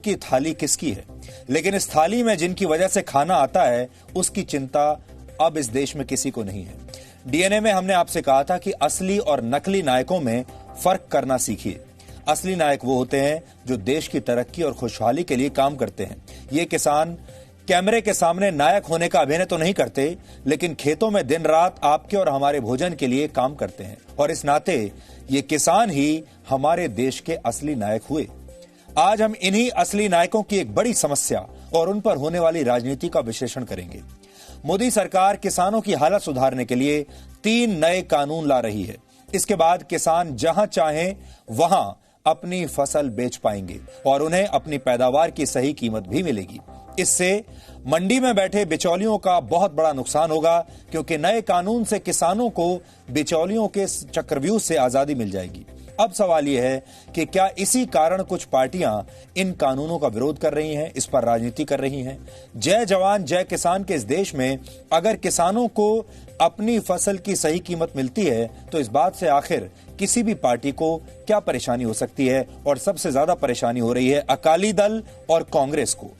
की थाली किसकी है, लेकिन इस थाली में जिनकी वजह से खाना आता है उसकी चिंता अब इस देश में किसी को नहीं है। डीएनए में हमने आपसे कहा था कि असली और नकली नायकों में फर्क करना सीखिए। असली नायक वो होते हैं जो देश की तरक्की और खुशहाली के लिए काम करते हैं। ये किसान कैमरे के सामने नायक होने का अभिनय तो नहीं करते, लेकिन खेतों में दिन रात आपके और हमारे भोजन के लिए काम करते हैं, और इस नाते ये किसान ही हमारे देश के असली नायक हुए। आज हम इन्हीं असली नायकों की एक बड़ी समस्या और उन पर होने वाली राजनीति का विश्लेषण करेंगे। मोदी सरकार किसानों की हालत सुधारने के लिए 3 नए कानून ला रही है। इसके बाद किसान जहां चाहें वहां अपनी फसल बेच पाएंगे और उन्हें अपनी पैदावार की सही कीमत भी मिलेगी। इससे मंडी में बैठे बिचौलियों का बहुत बड़ा नुकसान होगा, क्योंकि नए कानून से किसानों को बिचौलियों के चक्रव्यूह से आजादी मिल जाएगी। अब सवाल यह है कि क्या इसी कारण कुछ पार्टियां इन कानूनों का विरोध कर रही हैं, इस पर राजनीति कर रही हैं। जय जवान जय किसान के इस देश में अगर किसानों को अपनी फसल की सही कीमत मिलती है तो इस बात से आखिर किसी भी पार्टी को क्या परेशानी हो सकती है, और सबसे ज्यादा परेशानी हो रही है अकाली दल और कांग्रेस को।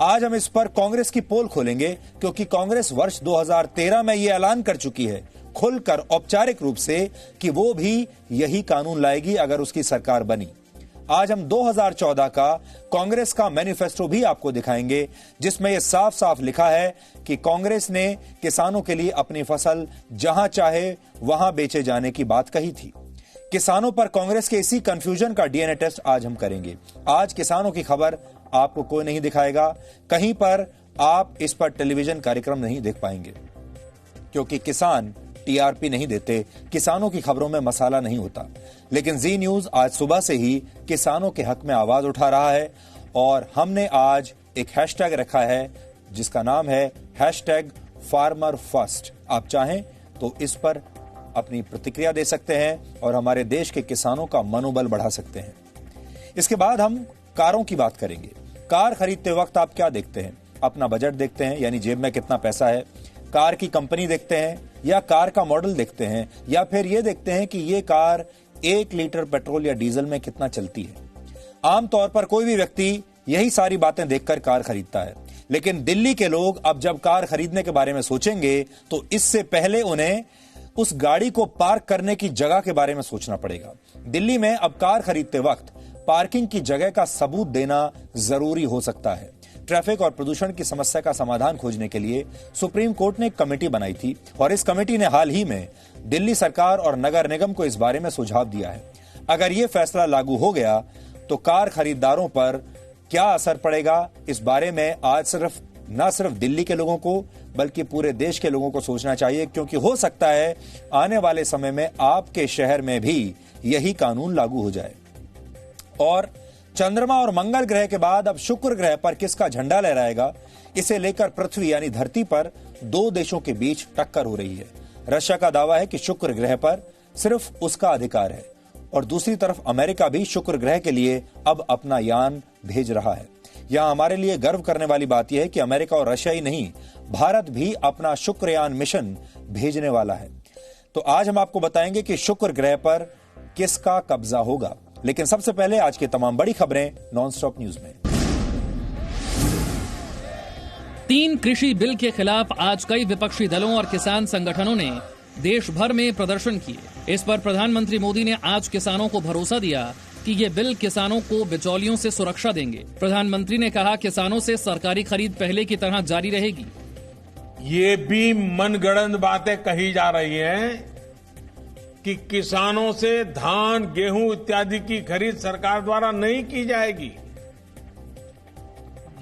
आज हम इस पर कांग्रेस की पोल खोलेंगे, क्योंकि कांग्रेस वर्ष 2013 में यह ऐलान कर चुकी है खुलकर औपचारिक रूप से कि वो भी यही कानून लाएगी अगर उसकी सरकार बनी। आज हम 2014 का कांग्रेस का मैनिफेस्टो भी आपको दिखाएंगे, जिसमें यह साफ साफ लिखा है कि कांग्रेस ने किसानों के लिए अपनी फसल जहां चाहे वहां बेचे जाने की बात कही थी। किसानों पर कांग्रेस के इसी कंफ्यूजन का डीएनए टेस्ट आज हम करेंगे। आज किसानों की खबर आपको कोई नहीं दिखाएगा, कहीं पर आप इस पर टेलीविजन कार्यक्रम नहीं देख पाएंगे, क्योंकि किसान टीआरपी नहीं देते, किसानों की खबरों में मसाला नहीं होता। लेकिन जी न्यूज आज सुबह से ही किसानों के हक में आवाज उठा रहा है, और हमने आज एक हैशटैग रखा है जिसका नाम है #फार्मर फर्स्ट। आप चाहें तो इस पर अपनी प्रतिक्रिया दे सकते हैं और हमारे देश के किसानों का मनोबल बढ़ा सकते हैं। इसके बाद हम कारों की बात करेंगे। कार खरीदते वक्त आप क्या देखते हैं? अपना बजट देखते हैं, यानी जेब में कितना पैसा है, कार की कंपनी देखते हैं, या कार का मॉडल देखते हैं, या फिर यह देखते हैं कि यह कार 1 लीटर पेट्रोल या डीजल में कितना चलती है। आमतौर पर कोई भी व्यक्ति यही सारी बातें देखकर कार खरीदता है, लेकिन दिल्ली के लोग अब जब कार खरीदने के बारे में सोचेंगे तो इससे पहले उन्हें उस गाड़ी को पार्क करने की जगह के बारे में सोचना पड़ेगा। दिल्ली में अब कार खरीदते वक्त पार्किंग की जगह का सबूत देना जरूरी हो सकता है। ट्रैफिक और प्रदूषण की समस्या का समाधान खोजने के लिए सुप्रीम कोर्ट ने एक कमेटी बनाई थी, और इस कमेटी ने हाल ही में दिल्ली सरकार और नगर निगम को इस बारे में सुझाव दिया है। अगर यह फैसला लागू हो गया तो कार खरीदारों पर क्या असर पड़ेगा, इस बारे में आज न सिर्फ दिल्ली के लोगों को बल्कि पूरे देश के लोगों को सोचना चाहिए, क्योंकि हो सकता है आने वाले समय में आपके शहर में भी यही कानून लागू हो जाए। और चंद्रमा और मंगल ग्रह के बाद अब शुक्र ग्रह पर किसका झंडा लहराएगा, इसे लेकर पृथ्वी यानी धरती पर 2 देशों के बीच टक्कर हो रही है। रशिया का दावा है कि शुक्र ग्रह पर सिर्फ उसका अधिकार है, और दूसरी तरफ अमेरिका भी शुक्र ग्रह के लिए अब अपना यान भेज रहा है। यहां हमारे लिए गर्व करने वाली बात यह है कि अमेरिका और रशिया ही नहीं, भारत भी अपना शुक्रयान मिशन भेजने वाला है। तो आज हम आपको बताएंगे कि शुक्र ग्रह पर किसका कब्जा होगा, लेकिन सबसे पहले आज की तमाम बड़ी खबरें नॉनस्टॉप न्यूज में। 3 कृषि बिल के खिलाफ आज कई विपक्षी दलों और किसान संगठनों ने देश भर में प्रदर्शन किए। इस पर प्रधानमंत्री मोदी ने आज किसानों को भरोसा दिया कि ये बिल किसानों को बिचौलियों से सुरक्षा देंगे। प्रधानमंत्री ने कहा किसानों से सरकारी खरीद पहले की तरह जारी रहेगी। ये भी मनगढ़ंत बातें कही जा रही हैं कि किसानों से धान, गेहूं इत्यादि की खरीद सरकार द्वारा नहीं की जाएगी।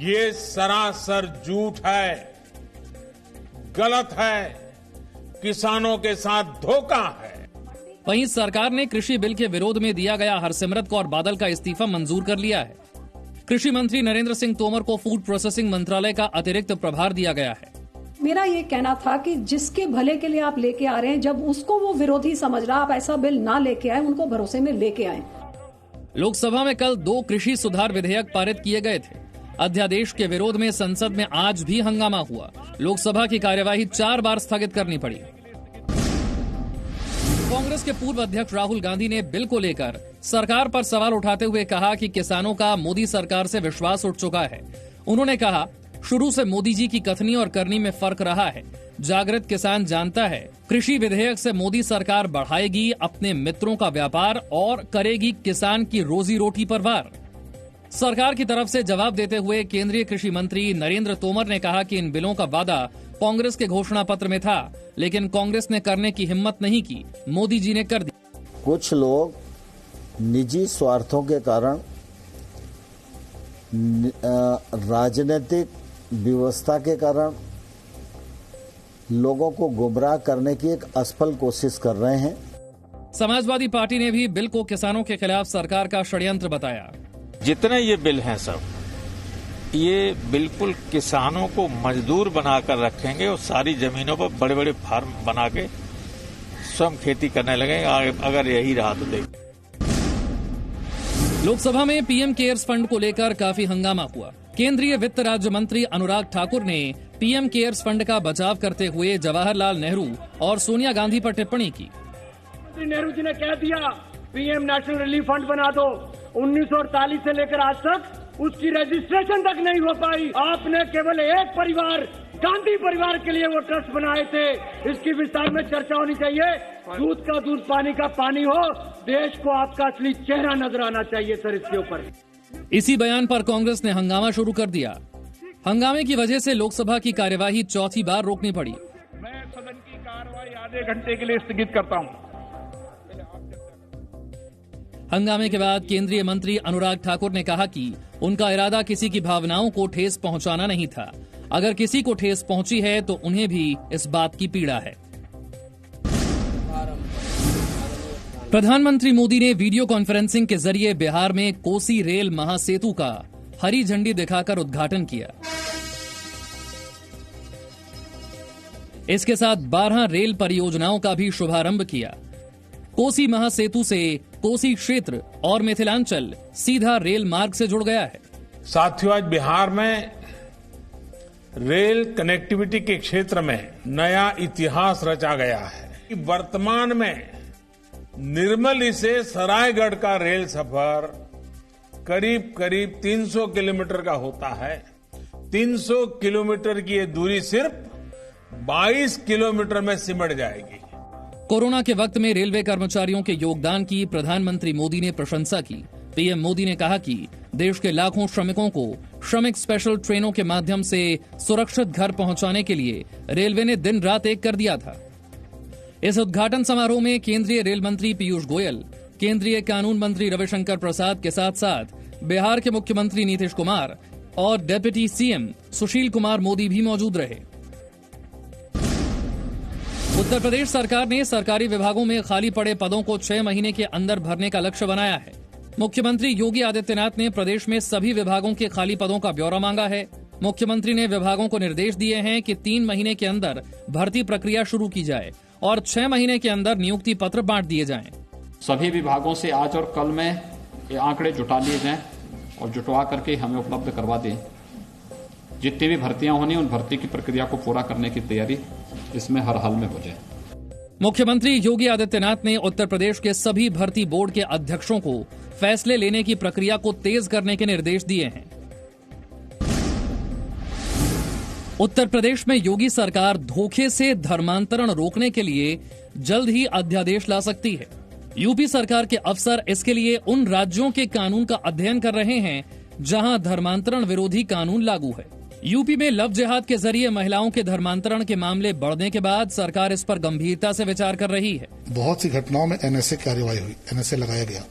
ये सरासर झूठ है, गलत है, किसानों के साथ धोखा है। वहीं सरकार ने कृषि बिल के विरोध में दिया गया हरसिमरत कौर बादल का इस्तीफा मंजूर कर लिया है। कृषि मंत्री नरेंद्र सिंह तोमर को फूड प्रोसेसिंग मंत्रालय का अतिरिक्त प्रभार दिया गया है। मेरा ये कहना था कि जिसके भले के लिए आप लेके आ रहे हैं, जब उसको वो विरोधी समझ रहा, आप ऐसा बिल ना लेके आए, उनको भरोसे में लेके आए। लोकसभा में कल 2 कृषि सुधार विधेयक पारित किए गए थे। अध्यादेश के विरोध में संसद में आज भी हंगामा हुआ। लोकसभा की कार्यवाही 4 बार स्थगित करनी पड़ी। कांग्रेस के पूर्व अध्यक्ष राहुल गांधी ने बिल को लेकर सरकार पर सवाल उठाते हुए कहा कि किसानों का मोदी सरकार से विश्वास उठ चुका है। उन्होंने कहा, शुरू से मोदी जी की कथनी और करनी में फर्क रहा है। जागृत किसान जानता है, कृषि विधेयक से मोदी सरकार बढ़ाएगी अपने मित्रों का व्यापार और करेगी किसान की रोजी रोटी पर वार। सरकार की तरफ से जवाब देते हुए केंद्रीय कृषि मंत्री नरेंद्र तोमर ने कहा कि इन बिलों का वादा कांग्रेस के घोषणा पत्र में था, लेकिन कांग्रेस ने करने की हिम्मत नहीं की। मोदी जी ने कर दी। कुछ लोग निजी स्वार्थों के कारण राजनीतिक व्यवस्था के कारण लोगों को गुमराह करने की एक असफल कोशिश कर रहे हैं। समाजवादी पार्टी ने भी बिल को किसानों के खिलाफ सरकार का षड्यंत्र बताया। जितने ये बिल हैं सब, ये बिल्कुल किसानों को मजदूर बनाकर रखेंगे और सारी जमीनों पर बड़े बड़े फार्म बना के स्वयं खेती करने लगेंगे। अगर यही रहा तो देखिए। लोकसभा में पीएम केयर्स फंड को लेकर काफी हंगामा हुआ। केंद्रीय वित्त राज्य मंत्री अनुराग ठाकुर ने पीएम केयर्स फंड का बचाव करते हुए जवाहरलाल नेहरू और सोनिया गांधी पर टिप्पणी की। नेहरू जी ने कह दिया पीएम नेशनल रिलीफ फंड बना दो। 1948 से लेकर आज तक उसकी रजिस्ट्रेशन तक नहीं हो पाई। आपने केवल एक परिवार, गांधी परिवार के लिए वो ट्रस्ट बनाए थे। इसकी विस्तार में चर्चा होनी चाहिए। दूध का दूध, पानी का पानी हो। देश को आपका असली चेहरा नजर आना चाहिए सर इसके ऊपर। इसी बयान पर कांग्रेस ने हंगामा शुरू कर दिया। हंगामे की वजह से लोकसभा की कार्यवाही चौथी बार रोकनी पड़ी। मैं सदन की कार्यवाही आधे घंटे के लिए स्थगित करता हूं। हंगामे के बाद केंद्रीय मंत्री अनुराग ठाकुर ने कहा कि उनका इरादा किसी की भावनाओं को ठेस पहुंचाना नहीं था। अगर किसी को ठेस पहुंची है तो उन्हें भी इस बात की पीड़ा है। प्रधानमंत्री मोदी ने वीडियो कॉन्फ्रेंसिंग के जरिए बिहार में कोसी रेल महासेतु का हरी झंडी दिखाकर उद्घाटन किया। इसके साथ 12 रेल परियोजनाओं का भी शुभारंभ किया। कोसी महासेतु से कोसी क्षेत्र और मिथिलांचल सीधा रेल मार्ग से जुड़ गया है। साथियों, आज बिहार में रेल कनेक्टिविटी के क्षेत्र में नया इतिहास रचा गया है। वर्तमान में निर्मली से सरायगढ़ का रेल सफर करीब करीब 300 किलोमीटर का होता है। 300 किलोमीटर की ये दूरी सिर्फ 22 किलोमीटर में सिमट जाएगी। कोरोना के वक्त में रेलवे कर्मचारियों के योगदान की प्रधानमंत्री मोदी ने प्रशंसा की। पीएम मोदी ने कहा कि देश के लाखों श्रमिकों को श्रमिक स्पेशल ट्रेनों के माध्यम से सुरक्षित घर पहुंचाने के लिए रेलवे ने दिन रात एक कर दिया था। इस उद्घाटन समारोह में केंद्रीय रेल मंत्री पीयूष गोयल, केंद्रीय कानून मंत्री रविशंकर प्रसाद के साथ साथ बिहार के मुख्यमंत्री नीतीश कुमार और डेप्यूटी सीएम सुशील कुमार मोदी भी मौजूद रहे। उत्तर प्रदेश सरकार ने सरकारी विभागों में खाली पड़े पदों को 6 महीने के अंदर भरने का लक्ष्य बनाया है। मुख्यमंत्री योगी आदित्यनाथ ने प्रदेश में सभी विभागों के खाली पदों का ब्यौरा मांगा है। मुख्यमंत्री ने विभागों को निर्देश दिए हैं कि 3 महीने के अंदर भर्ती प्रक्रिया शुरू की जाए और 6 महीने के अंदर नियुक्ति पत्र बांट दिए जाएं। सभी विभागों से आज और कल में ये आंकड़े जुटा लिए जाएं और जुटवा करके हमें उपलब्ध करवा दें। जितनी भी भर्तियां होनी उन भर्ती की प्रक्रिया को पूरा करने की तैयारी इसमें हर हाल में हो जाए। मुख्यमंत्री योगी आदित्यनाथ ने उत्तर प्रदेश के सभी भर्ती बोर्ड के अध्यक्षों को फैसले लेने की प्रक्रिया को तेज करने के निर्देश दिए हैं। उत्तर प्रदेश में योगी सरकार धोखे से धर्मांतरण रोकने के लिए जल्द ही अध्यादेश ला सकती है। यूपी सरकार के अफसर इसके लिए उन राज्यों के कानून का अध्ययन कर रहे हैं जहां धर्मांतरण विरोधी कानून लागू है। यूपी में लव जिहाद के जरिए महिलाओं के धर्मांतरण के मामले बढ़ने के बाद सरकार इस पर गंभीरता से विचार कर रही है। बहुत सी घटनाओं में एनएसए कार्यवाही हुई, एनएसए लगाया गया।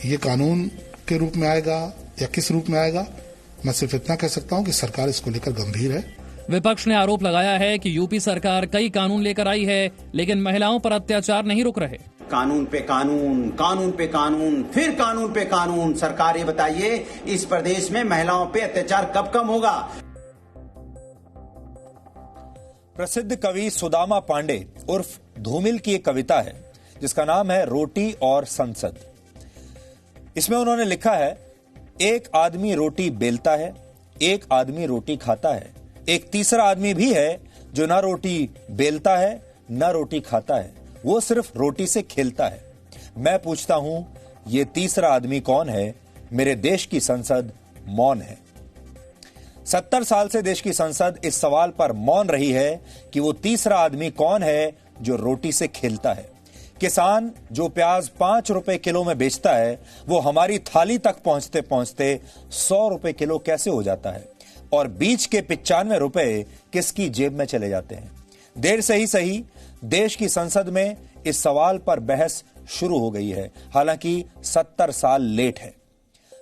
ये कानून के रूप में आएगा या किस रूप में आएगा, मैं सिर्फ इतना कह सकता हूं कि सरकार इसको लेकर गंभीर है। विपक्ष ने आरोप लगाया है कि यूपी सरकार कई कानून लेकर आई है, लेकिन महिलाओं पर अत्याचार नहीं रुक रहे। कानून पे कानून, कानून पे कानून, फिर कानून पे कानून। सरकार ये बताइए, इस प्रदेश में महिलाओं पे अत्याचार कब कम होगा? प्रसिद्ध कवि सुदामा पांडे उर्फ धूमिल की एक कविता है जिसका नाम है रोटी और संसद। इसमें उन्होंने लिखा है, एक आदमी रोटी बेलता है, एक आदमी रोटी खाता है, एक तीसरा आदमी भी है जो ना रोटी बेलता है ना रोटी खाता है, वो सिर्फ रोटी से खेलता है। मैं पूछता हूं, ये तीसरा आदमी कौन है? मेरे देश की संसद मौन है। 70 साल से देश की संसद इस सवाल पर मौन रही है कि वो तीसरा आदमी कौन है जो रोटी से खेलता है। किसान जो प्याज 5 रुपए किलो में बेचता है, वो हमारी थाली तक पहुंचते पहुंचते 100 रुपए किलो कैसे हो जाता है? और बीच के 95 रुपए किसकी जेब में चले जाते हैं? देर से ही सही, देश की संसद में इस सवाल पर बहस शुरू हो गई है, हालांकि 70 साल लेट है।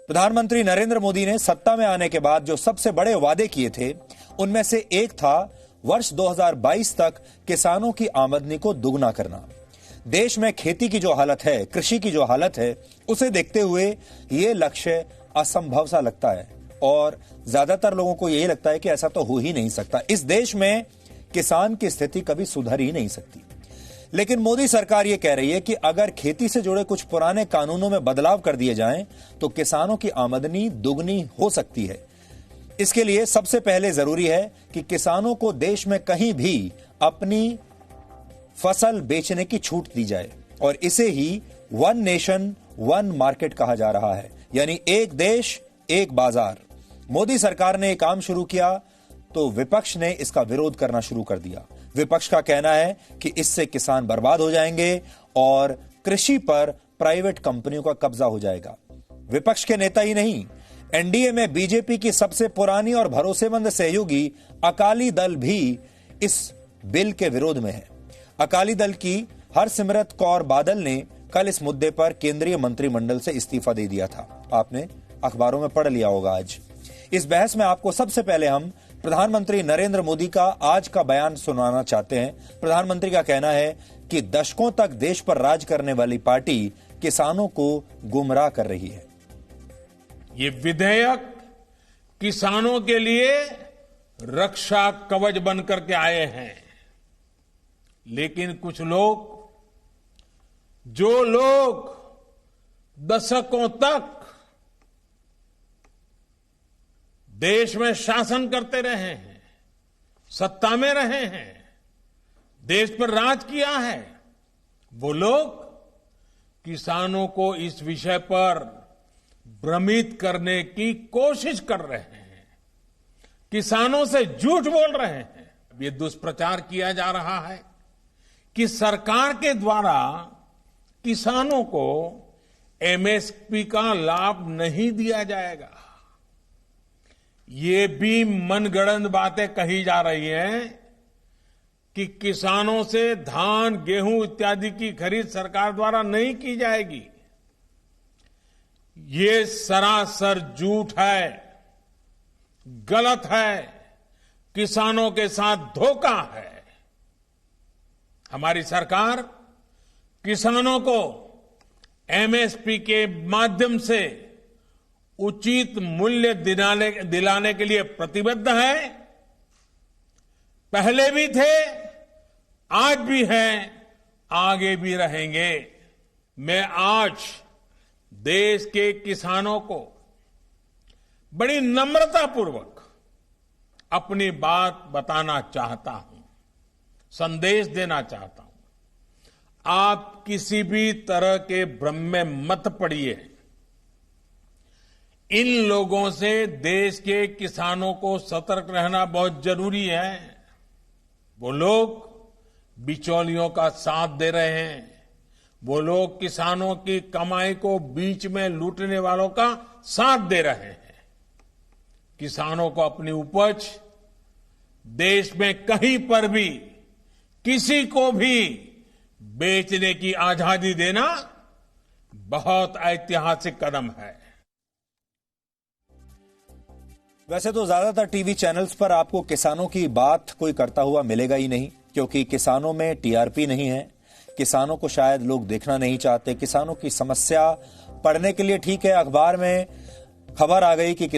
प्रधानमंत्री नरेंद्र मोदी ने सत्ता में आने के बाद जो सबसे बड़े वादे किए थे, उनमें से एक था वर्ष 2022 तक किसानों की आमदनी को दुगना करना। देश में खेती की जो हालत है, कृषि की जो हालत है, उसे देखते हुए यह लक्ष्य असंभव सा लगता है और ज्यादातर लोगों को यही लगता है कि ऐसा तो हो ही नहीं सकता। इस देश में किसान की स्थिति कभी सुधर ही नहीं सकती। लेकिन मोदी सरकार यह कह रही है कि अगर खेती से जुड़े कुछ पुराने कानूनों में बदलाव कर दिए जाएं, तो किसानों की आमदनी दुगनी हो सकती है। इसके लिए सबसे पहले जरूरी है कि किसानों को देश में कहीं भी अपनी फसल बेचने की छूट दी जाए और इसे ही वन नेशन वन मार्केट कहा जा रहा है, यानी एक देश एक बाजार। मोदी सरकार ने एक काम शुरू किया तो विपक्ष ने इसका विरोध करना शुरू कर दिया। विपक्ष का कहना है कि इससे किसान बर्बाद हो जाएंगे और कृषि पर प्राइवेट कंपनियों का कब्जा हो जाएगा। विपक्ष के नेता ही नहीं, एनडीए में बीजेपी की सबसे पुरानी और भरोसेमंद सहयोगी अकाली दल भी इस बिल के विरोध में है। अकाली दल की हरसिमरत कौर बादल ने कल इस मुद्दे पर केंद्रीय मंत्रिमंडल से इस्तीफा दे दिया था। आपने अखबारों में पढ़ लिया होगा। आज इस बहस में आपको सबसे पहले हम प्रधानमंत्री नरेंद्र मोदी का आज का बयान सुनाना चाहते हैं। प्रधानमंत्री का कहना है कि दशकों तक देश पर राज करने वाली पार्टी किसानों को गुमराह कर रही है। ये विधेयक किसानों के लिए रक्षा कवच बनकर के आए हैं, लेकिन कुछ लोग, जो लोग दशकों तक देश में शासन करते रहे हैं, सत्ता में रहे हैं, देश पर राज किया है, वो लोग किसानों को इस विषय पर भ्रमित करने की कोशिश कर रहे हैं, किसानों से झूठ बोल रहे हैं। ये दुष्प्रचार किया जा रहा है कि सरकार के द्वारा किसानों को एमएसपी का लाभ नहीं दिया जाएगा। ये भी मनगढ़ंत बातें कही जा रही हैं कि किसानों से धान, गेहूं इत्यादि की खरीद सरकार द्वारा नहीं की जाएगी। ये सरासर झूठ है, गलत है, किसानों के साथ धोखा है। हमारी सरकार किसानों को एमएसपी के माध्यम से उचित मूल्य दिलाने के लिए प्रतिबद्ध है। पहले भी थे, आज भी हैं, आगे भी रहेंगे। मैं आज देश के किसानों को बड़ी नम्रतापूर्वक अपनी बात बताना चाहता हूं, संदेश देना चाहता हूं। आप किसी भी तरह के भ्रम में मत पड़िए। इन लोगों से देश के किसानों को सतर्क रहना बहुत जरूरी है। वो लोग बिचौलियों का साथ दे रहे हैं, वो लोग किसानों की कमाई को बीच में लूटने वालों का साथ दे रहे हैं। किसानों को अपनी उपज देश में कहीं पर भी किसी को भी बेचने की आजादी देना बहुत ऐतिहासिक कदम है। वैसे तो ज्यादातर टीवी चैनल्स पर आपको किसानों की बात कोई करता हुआ मिलेगा ही नहीं, क्योंकि किसानों में टीआरपी नहीं है। किसानों को शायद लोग देखना नहीं चाहते। किसानों की समस्या पढ़ने के लिए ठीक है, अखबार में खबर आ गई कि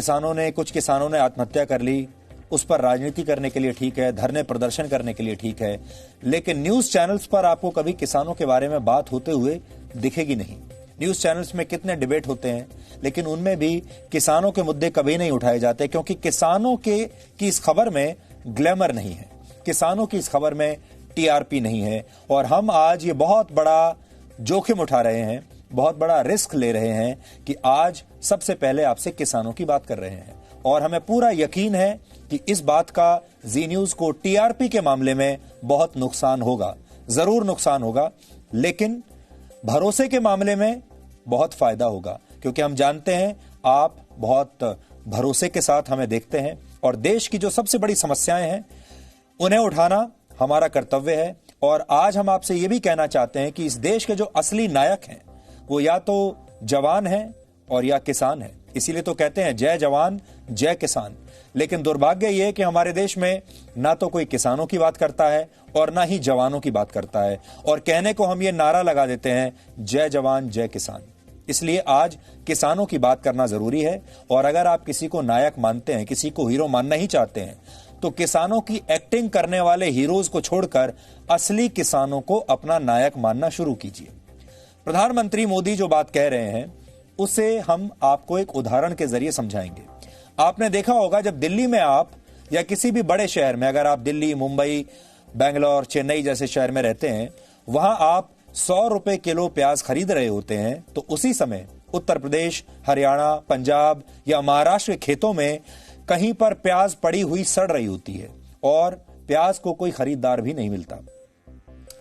कुछ किसानों ने आत्महत्या कर ली, उस पर राजनीति करने के लिए ठीक है, धरने प्रदर्शन करने के लिए ठीक है, लेकिन न्यूज चैनल्स पर आपको कभी किसानों के बारे में बात होते हुए दिखेगी नहीं। न्यूज चैनल्स में कितने डिबेट होते हैं, लेकिन उनमें भी किसानों के मुद्दे कभी नहीं उठाए जाते, क्योंकि किसानों की इस खबर में ग्लैमर नहीं है, किसानों की इस खबर में टीआरपी नहीं है। और हम आज ये बहुत बड़ा जोखिम उठा रहे हैं, बहुत बड़ा रिस्क ले रहे हैं कि आज सबसे पहले आपसे किसानों की बात कर रहे हैं। और हमें पूरा यकीन है कि इस बात का जी न्यूज को टीआरपी के मामले में बहुत नुकसान होगा, जरूर नुकसान होगा, लेकिन भरोसे के मामले में बहुत फायदा होगा, क्योंकि हम जानते हैं आप बहुत भरोसे के साथ हमें देखते हैं और देश की जो सबसे बड़ी समस्याएं हैं उन्हें उठाना हमारा कर्तव्य है। और आज हम आपसे यह भी कहना चाहते हैं कि इस देश के जो असली नायक हैं वो या तो जवान हैं और या किसान हैं। इसीलिए तो कहते हैं जय जवान जय किसान। लेकिन दुर्भाग्य यह है कि हमारे देश में ना तो कोई किसानों की बात करता है और ना ही जवानों की बात करता है, और कहने को हम ये नारा लगा देते हैं जय जवान जय किसान। इसलिए आज किसानों की बात करना जरूरी है। और अगर आप किसी को नायक मानते हैं, किसी को हीरो मानना ही चाहते हैं, तो किसानों की एक्टिंग करने वाले हीरोज को छोड़कर असली किसानों को अपना नायक मानना शुरू कीजिए। प्रधानमंत्री मोदी जो बात कह रहे हैं उसे हम आपको एक उदाहरण के जरिए समझाएंगे। आपने देखा होगा जब दिल्ली में आप या किसी भी बड़े शहर में, अगर आप दिल्ली, मुंबई, बेंगलोर, चेन्नई जैसे शहर में रहते हैं, वहां आप 100 रुपए किलो प्याज खरीद रहे होते हैं, तो उसी समय उत्तर प्रदेश, हरियाणा, पंजाब या महाराष्ट्र के खेतों में कहीं पर प्याज पड़ी हुई सड़ रही होती है और प्याज को कोई खरीदार भी नहीं मिलता।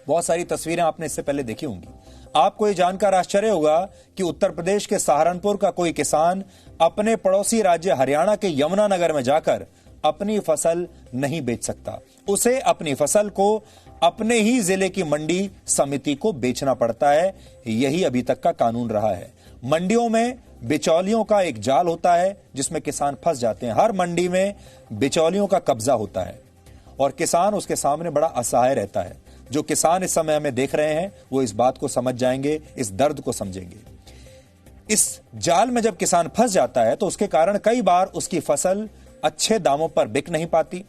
बहुत सारी तस्वीरें आपने इससे पहले देखी होंगी। आपको ये जानकर आश्चर्य होगा कि उत्तर प्रदेश के सहारनपुर का कोई किसान अपने पड़ोसी राज्य हरियाणा के यमुनानगर में जाकर अपनी फसल नहीं बेच सकता। उसे अपनी फसल को अपने ही जिले की मंडी समिति को बेचना पड़ता है। यही अभी तक का कानून रहा है। मंडियों में बिचौलियों का एक जाल होता है जिसमें किसान फंस जाते हैं। हर मंडी में बिचौलियों का कब्जा होता है और किसान उसके सामने बड़ा असहाय रहता है। जो किसान इस समय हमें देख रहे हैं वो इस बात को समझ जाएंगे, इस दर्द को समझेंगे। इस जाल में जब किसान फंस जाता है तो उसके कारण कई बार उसकी फसल अच्छे दामों पर बिक नहीं पाती,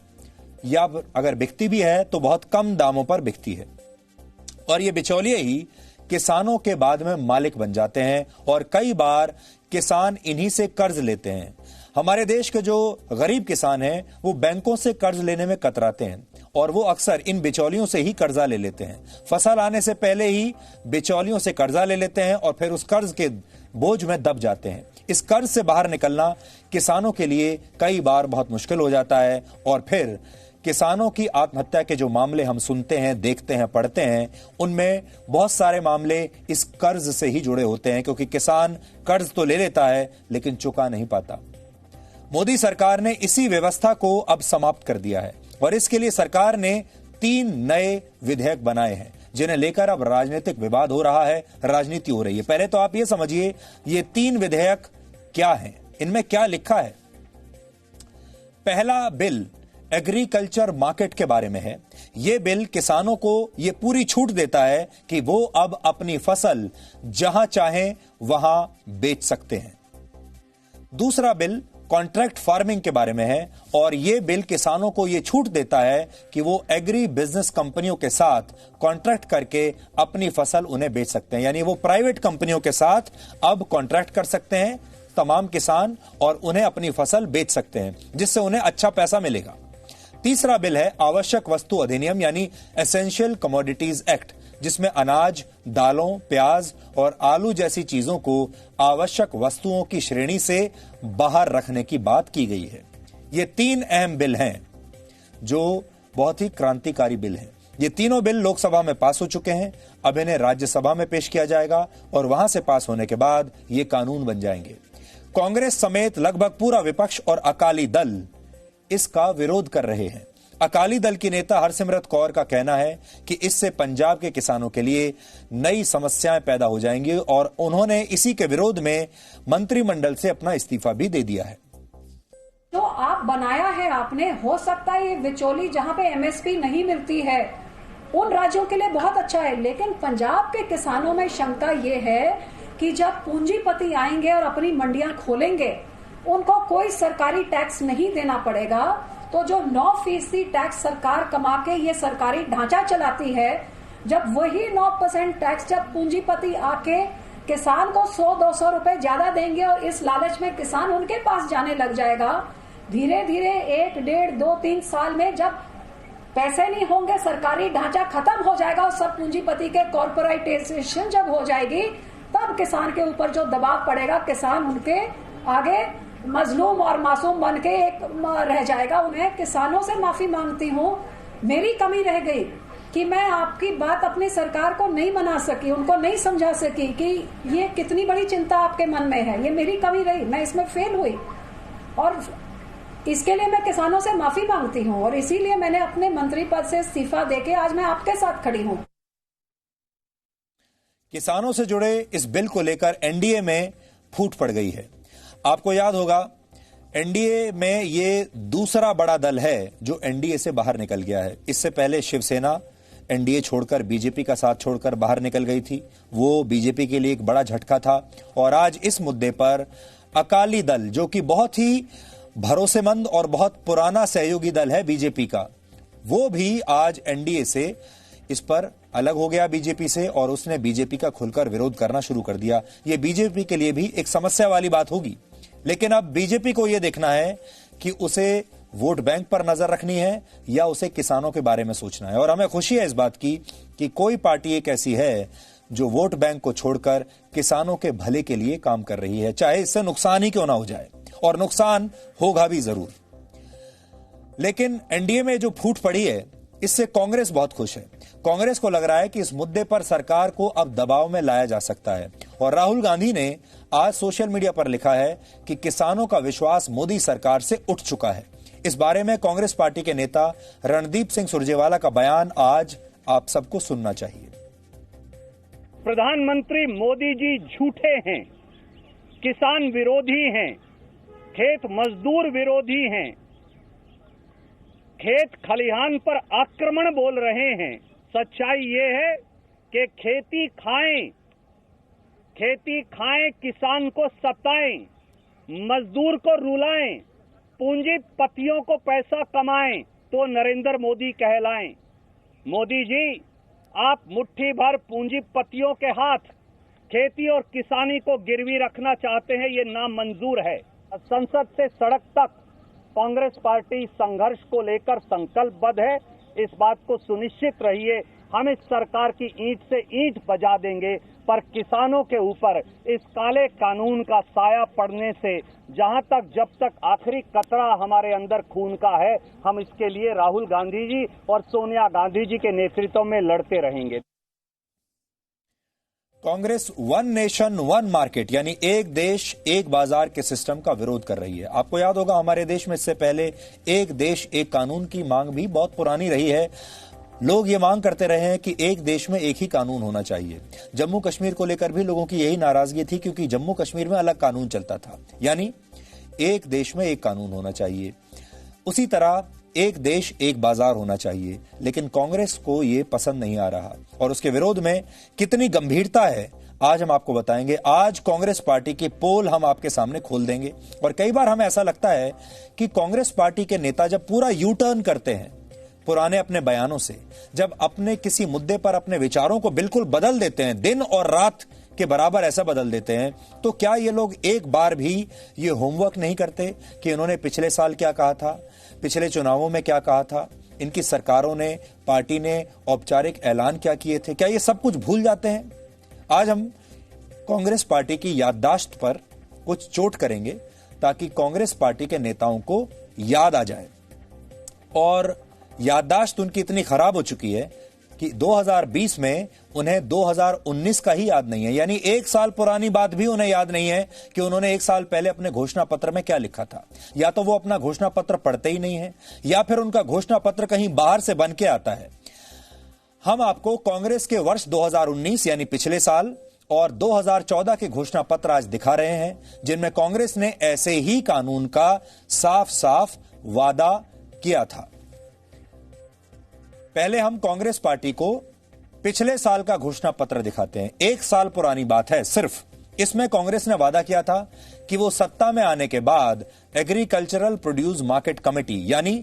या अगर बिकती भी है तो बहुत कम दामों पर बिकती है। और ये बिचौलिए ही किसानों के बाद में मालिक बन जाते हैं और कई बार किसान इन्हीं से कर्ज लेते हैं। हमारे देश के जो गरीब किसान हैं वो बैंकों से कर्ज लेने में कतराते हैं और वो अक्सर इन बिचौलियों से ही कर्जा ले लेते हैं। फसल आने से पहले ही बिचौलियों से कर्जा ले लेते हैं और फिर उस कर्ज के बोझ में दब जाते हैं। इस कर्ज से बाहर निकलना किसानों के लिए कई बार बहुत मुश्किल हो जाता है और फिर किसानों की आत्महत्या के जो मामले हम सुनते हैं, देखते हैं, पढ़ते हैं, उनमें बहुत सारे मामले इस कर्ज से ही जुड़े होते हैं, क्योंकि किसान कर्ज तो ले लेता है लेकिन चुका नहीं पाता। मोदी सरकार ने इसी व्यवस्था को अब समाप्त कर दिया है और इसके लिए सरकार ने 3 नए विधेयक बनाए हैं जिन्हें लेकर अब राजनीतिक विवाद हो रहा है, राजनीति हो रही है। पहले तो आप ये समझिए ये 3 विधेयक क्या हैं, इनमें क्या लिखा है। पहला बिल एग्रीकल्चर मार्केट के बारे में है। यह बिल किसानों को यह पूरी छूट देता है कि वो अब अपनी फसल जहां चाहें वहां बेच सकते हैं। दूसरा बिल कॉन्ट्रैक्ट फार्मिंग के बारे में है और यह बिल किसानों को यह छूट देता है कि वो एग्री बिजनेस कंपनियों के साथ कॉन्ट्रैक्ट करके अपनी फसल उन्हें बेच सकते हैं। यानी वो प्राइवेट कंपनियों के साथ अब कॉन्ट्रैक्ट कर सकते हैं तमाम किसान और उन्हें अपनी फसल बेच सकते हैं, जिससे उन्हें अच्छा पैसा मिलेगा। तीसरा बिल है आवश्यक वस्तु अधिनियम यानी एसेंशियल कमोडिटीज एक्ट, जिसमें अनाज, दालों, प्याज और आलू जैसी चीजों को आवश्यक वस्तुओं की श्रेणी से बाहर रखने की बात की गई है। ये 3 अहम बिल हैं जो बहुत ही क्रांतिकारी बिल हैं। ये तीनों बिल लोकसभा में पास हो चुके हैं। अब इन्हें राज्यसभा में पेश किया जाएगा और वहां से पास होने के बाद ये कानून बन जाएंगे। कांग्रेस समेत लगभग पूरा विपक्ष और अकाली दल इसका विरोध कर रहे हैं। अकाली दल की नेता हरसिमरत कौर का कहना है कि इससे पंजाब के किसानों के लिए नई समस्याएं पैदा हो जाएंगी और उन्होंने इसी के विरोध में मंत्रिमंडल से अपना इस्तीफा भी दे दिया है। तो आप बनाया है आपने, हो सकता है ये बिचौली जहां पे एमएसपी नहीं मिलती है उन राज्यों के लिए बहुत अच्छा है, लेकिन पंजाब के किसानों में शंका ये है कि जब पूंजीपति आएंगे और अपनी मंडियां खोलेंगे उनको कोई सरकारी टैक्स नहीं देना पड़ेगा, तो जो 9% टैक्स सरकार कमा के ये सरकारी ढांचा चलाती है, जब वही 9% टैक्स जब पूंजीपति आके किसान को 100-200 रुपए ज्यादा देंगे और इस लालच में किसान उनके पास जाने लग जाएगा, धीरे धीरे 1, 1.5, 2, 3 साल में जब पैसे नहीं होंगे, सरकारी ढांचा खत्म हो जाएगा और सब पूंजीपति के कॉर्पोरेटाइजेशन जब हो जाएगी, तब किसान के ऊपर जो दबाव पड़ेगा, किसान उनके आगे मजलूम और मासूम बन के एक रह जाएगा। उन्हें किसानों से माफी मांगती हूँ, मेरी कमी रह गई कि मैं आपकी बात अपनी सरकार को नहीं मना सकी, उनको नहीं समझा सकी कि ये कितनी बड़ी चिंता आपके मन में है। ये मेरी कमी रही, मैं इसमें फेल हुई और इसके लिए मैं किसानों से माफी मांगती हूँ और इसीलिए मैंने अपने मंत्री पद से इस्तीफा देके आज मैं आपके साथ खड़ी हूँ। किसानों से जुड़े इस बिल को लेकर एनडीए में फूट पड़ गई है। आपको याद होगा, एनडीए में ये दूसरा बड़ा दल है जो एनडीए से बाहर निकल गया है। इससे पहले शिवसेना एनडीए छोड़कर बीजेपी का साथ छोड़कर बाहर निकल गई थी। वो बीजेपी के लिए एक बड़ा झटका था और आज इस मुद्दे पर अकाली दल, जो कि बहुत ही भरोसेमंद और बहुत पुराना सहयोगी दल है बीजेपी का, वो भी आज एनडीए से इस पर अलग हो गया बीजेपी से और उसने बीजेपी का खुलकर विरोध करना शुरू कर दिया। ये बीजेपी के लिए भी एक समस्या वाली बात होगी, लेकिन अब बीजेपी को यह देखना है कि उसे वोट बैंक पर नजर रखनी है या उसे किसानों के बारे में सोचना है। और हमें खुशी है इस बात की कि कोई पार्टी एक ऐसी है जो वोट बैंक को छोड़कर किसानों के भले के लिए काम कर रही है, चाहे इससे नुकसान ही क्यों ना हो जाए, और नुकसान होगा भी जरूर। लेकिन एनडीए में जो फूट पड़ी है, इससे कांग्रेस बहुत खुश है। कांग्रेस को लग रहा है कि इस मुद्दे पर सरकार को अब दबाव में लाया जा सकता है और राहुल गांधी ने आज सोशल मीडिया पर लिखा है कि किसानों का विश्वास मोदी सरकार से उठ चुका है। इस बारे में कांग्रेस पार्टी के नेता रणदीप सिंह सुरजेवाला का बयान आज आप सबको सुनना चाहिए। प्रधानमंत्री मोदी जी झूठे हैं, किसान विरोधी हैं, खेत मजदूर विरोधी हैं, खेत खलिहान पर आक्रमण बोल रहे हैं। सच्चाई ये है कि खेती खाएं, किसान को सताएं, मजदूर को रुलाएं, पूंजीपतियों को पैसा कमाएं तो नरेंद्र मोदी कहलाएं। मोदी जी, आप मुट्ठी भर पूंजीपतियों के हाथ खेती और किसानी को गिरवी रखना चाहते हैं, ये नामंजूर है। संसद से सड़क तक कांग्रेस पार्टी संघर्ष को लेकर संकल्पबद्ध है। इस बात को सुनिश्चित रहिए, हम इस सरकार की ईंट से ईंट बजा देंगे, पर किसानों के ऊपर इस काले कानून का साया पड़ने से जब तक आखिरी कतरा हमारे अंदर खून का है, हम इसके लिए राहुल गांधी जी और सोनिया गांधी जी के नेतृत्व में लड़ते रहेंगे। Congress one nation one market यानी एक देश एक बाजार के सिस्टम का विरोध कर रही है। आपको याद होगा, हमारे देश में इससे पहले एक देश एक कानून की मांग भी बहुत पुरानी रही है। लोग ये मांग करते रहे हैं कि एक देश में एक ही कानून होना चाहिए। जम्मू कश्मीर को लेकर भी लोगों की यही नाराजगी थी, क्योंकि जम्मू कश्मीर में अलग कानून चलता था, यानी एक देश में एक कानून होना चाहिए। उसी तरह एक देश एक बाजार होना चाहिए, लेकिन कांग्रेस को यह पसंद नहीं आ रहा और उसके विरोध में कितनी गंभीरता है आज हम आपको बताएंगे। आज कांग्रेस पार्टी के पोल हम आपके सामने खोल देंगे और कई बार हमें ऐसा लगता है कि कांग्रेस पार्टी के नेता जब पूरा यू टर्न करते हैं पुराने अपने बयानों से, जब अपने किसी मुद्दे पर अपने विचारों को बिल्कुल बदल देते हैं, दिन और रात के बराबर ऐसा बदल देते हैं, तो क्या ये लोग एक बार भी ये होमवर्क नहीं करते कि इन्होंने पिछले साल क्या कहा था, पिछले चुनावों में क्या कहा था, इनकी सरकारों ने, पार्टी ने औपचारिक ऐलान क्या किए थे? क्या ये सब कुछ भूल जाते हैं? आज हम कांग्रेस पार्टी की याददाश्त पर कुछ चोट करेंगे ताकि कांग्रेस पार्टी के नेताओं को याद आ जाए। और याददाश्त उनकी इतनी खराब हो चुकी है कि 2020 में उन्हें 2019 का ही याद नहीं है, यानी एक साल पुरानी बात भी उन्हें याद नहीं है कि उन्होंने एक साल पहले अपने घोषणा पत्र में क्या लिखा था। या तो वो अपना घोषणा पत्र पढ़ते ही नहीं है या फिर उनका घोषणा पत्र कहीं बाहर से बन के आता है। हम आपको कांग्रेस के वर्ष 2019 यानी पिछले साल और 2014 के घोषणा पत्र आज दिखा रहे हैं, जिनमें कांग्रेस ने ऐसे ही कानून का साफ साफ वादा किया था। पहले हम कांग्रेस पार्टी को पिछले साल का घोषणा पत्र दिखाते हैं। एक साल पुरानी बात है सिर्फ। इसमें कांग्रेस ने वादा किया था कि वो सत्ता में आने के बाद एग्रीकल्चरल प्रोड्यूस मार्केट कमेटी यानी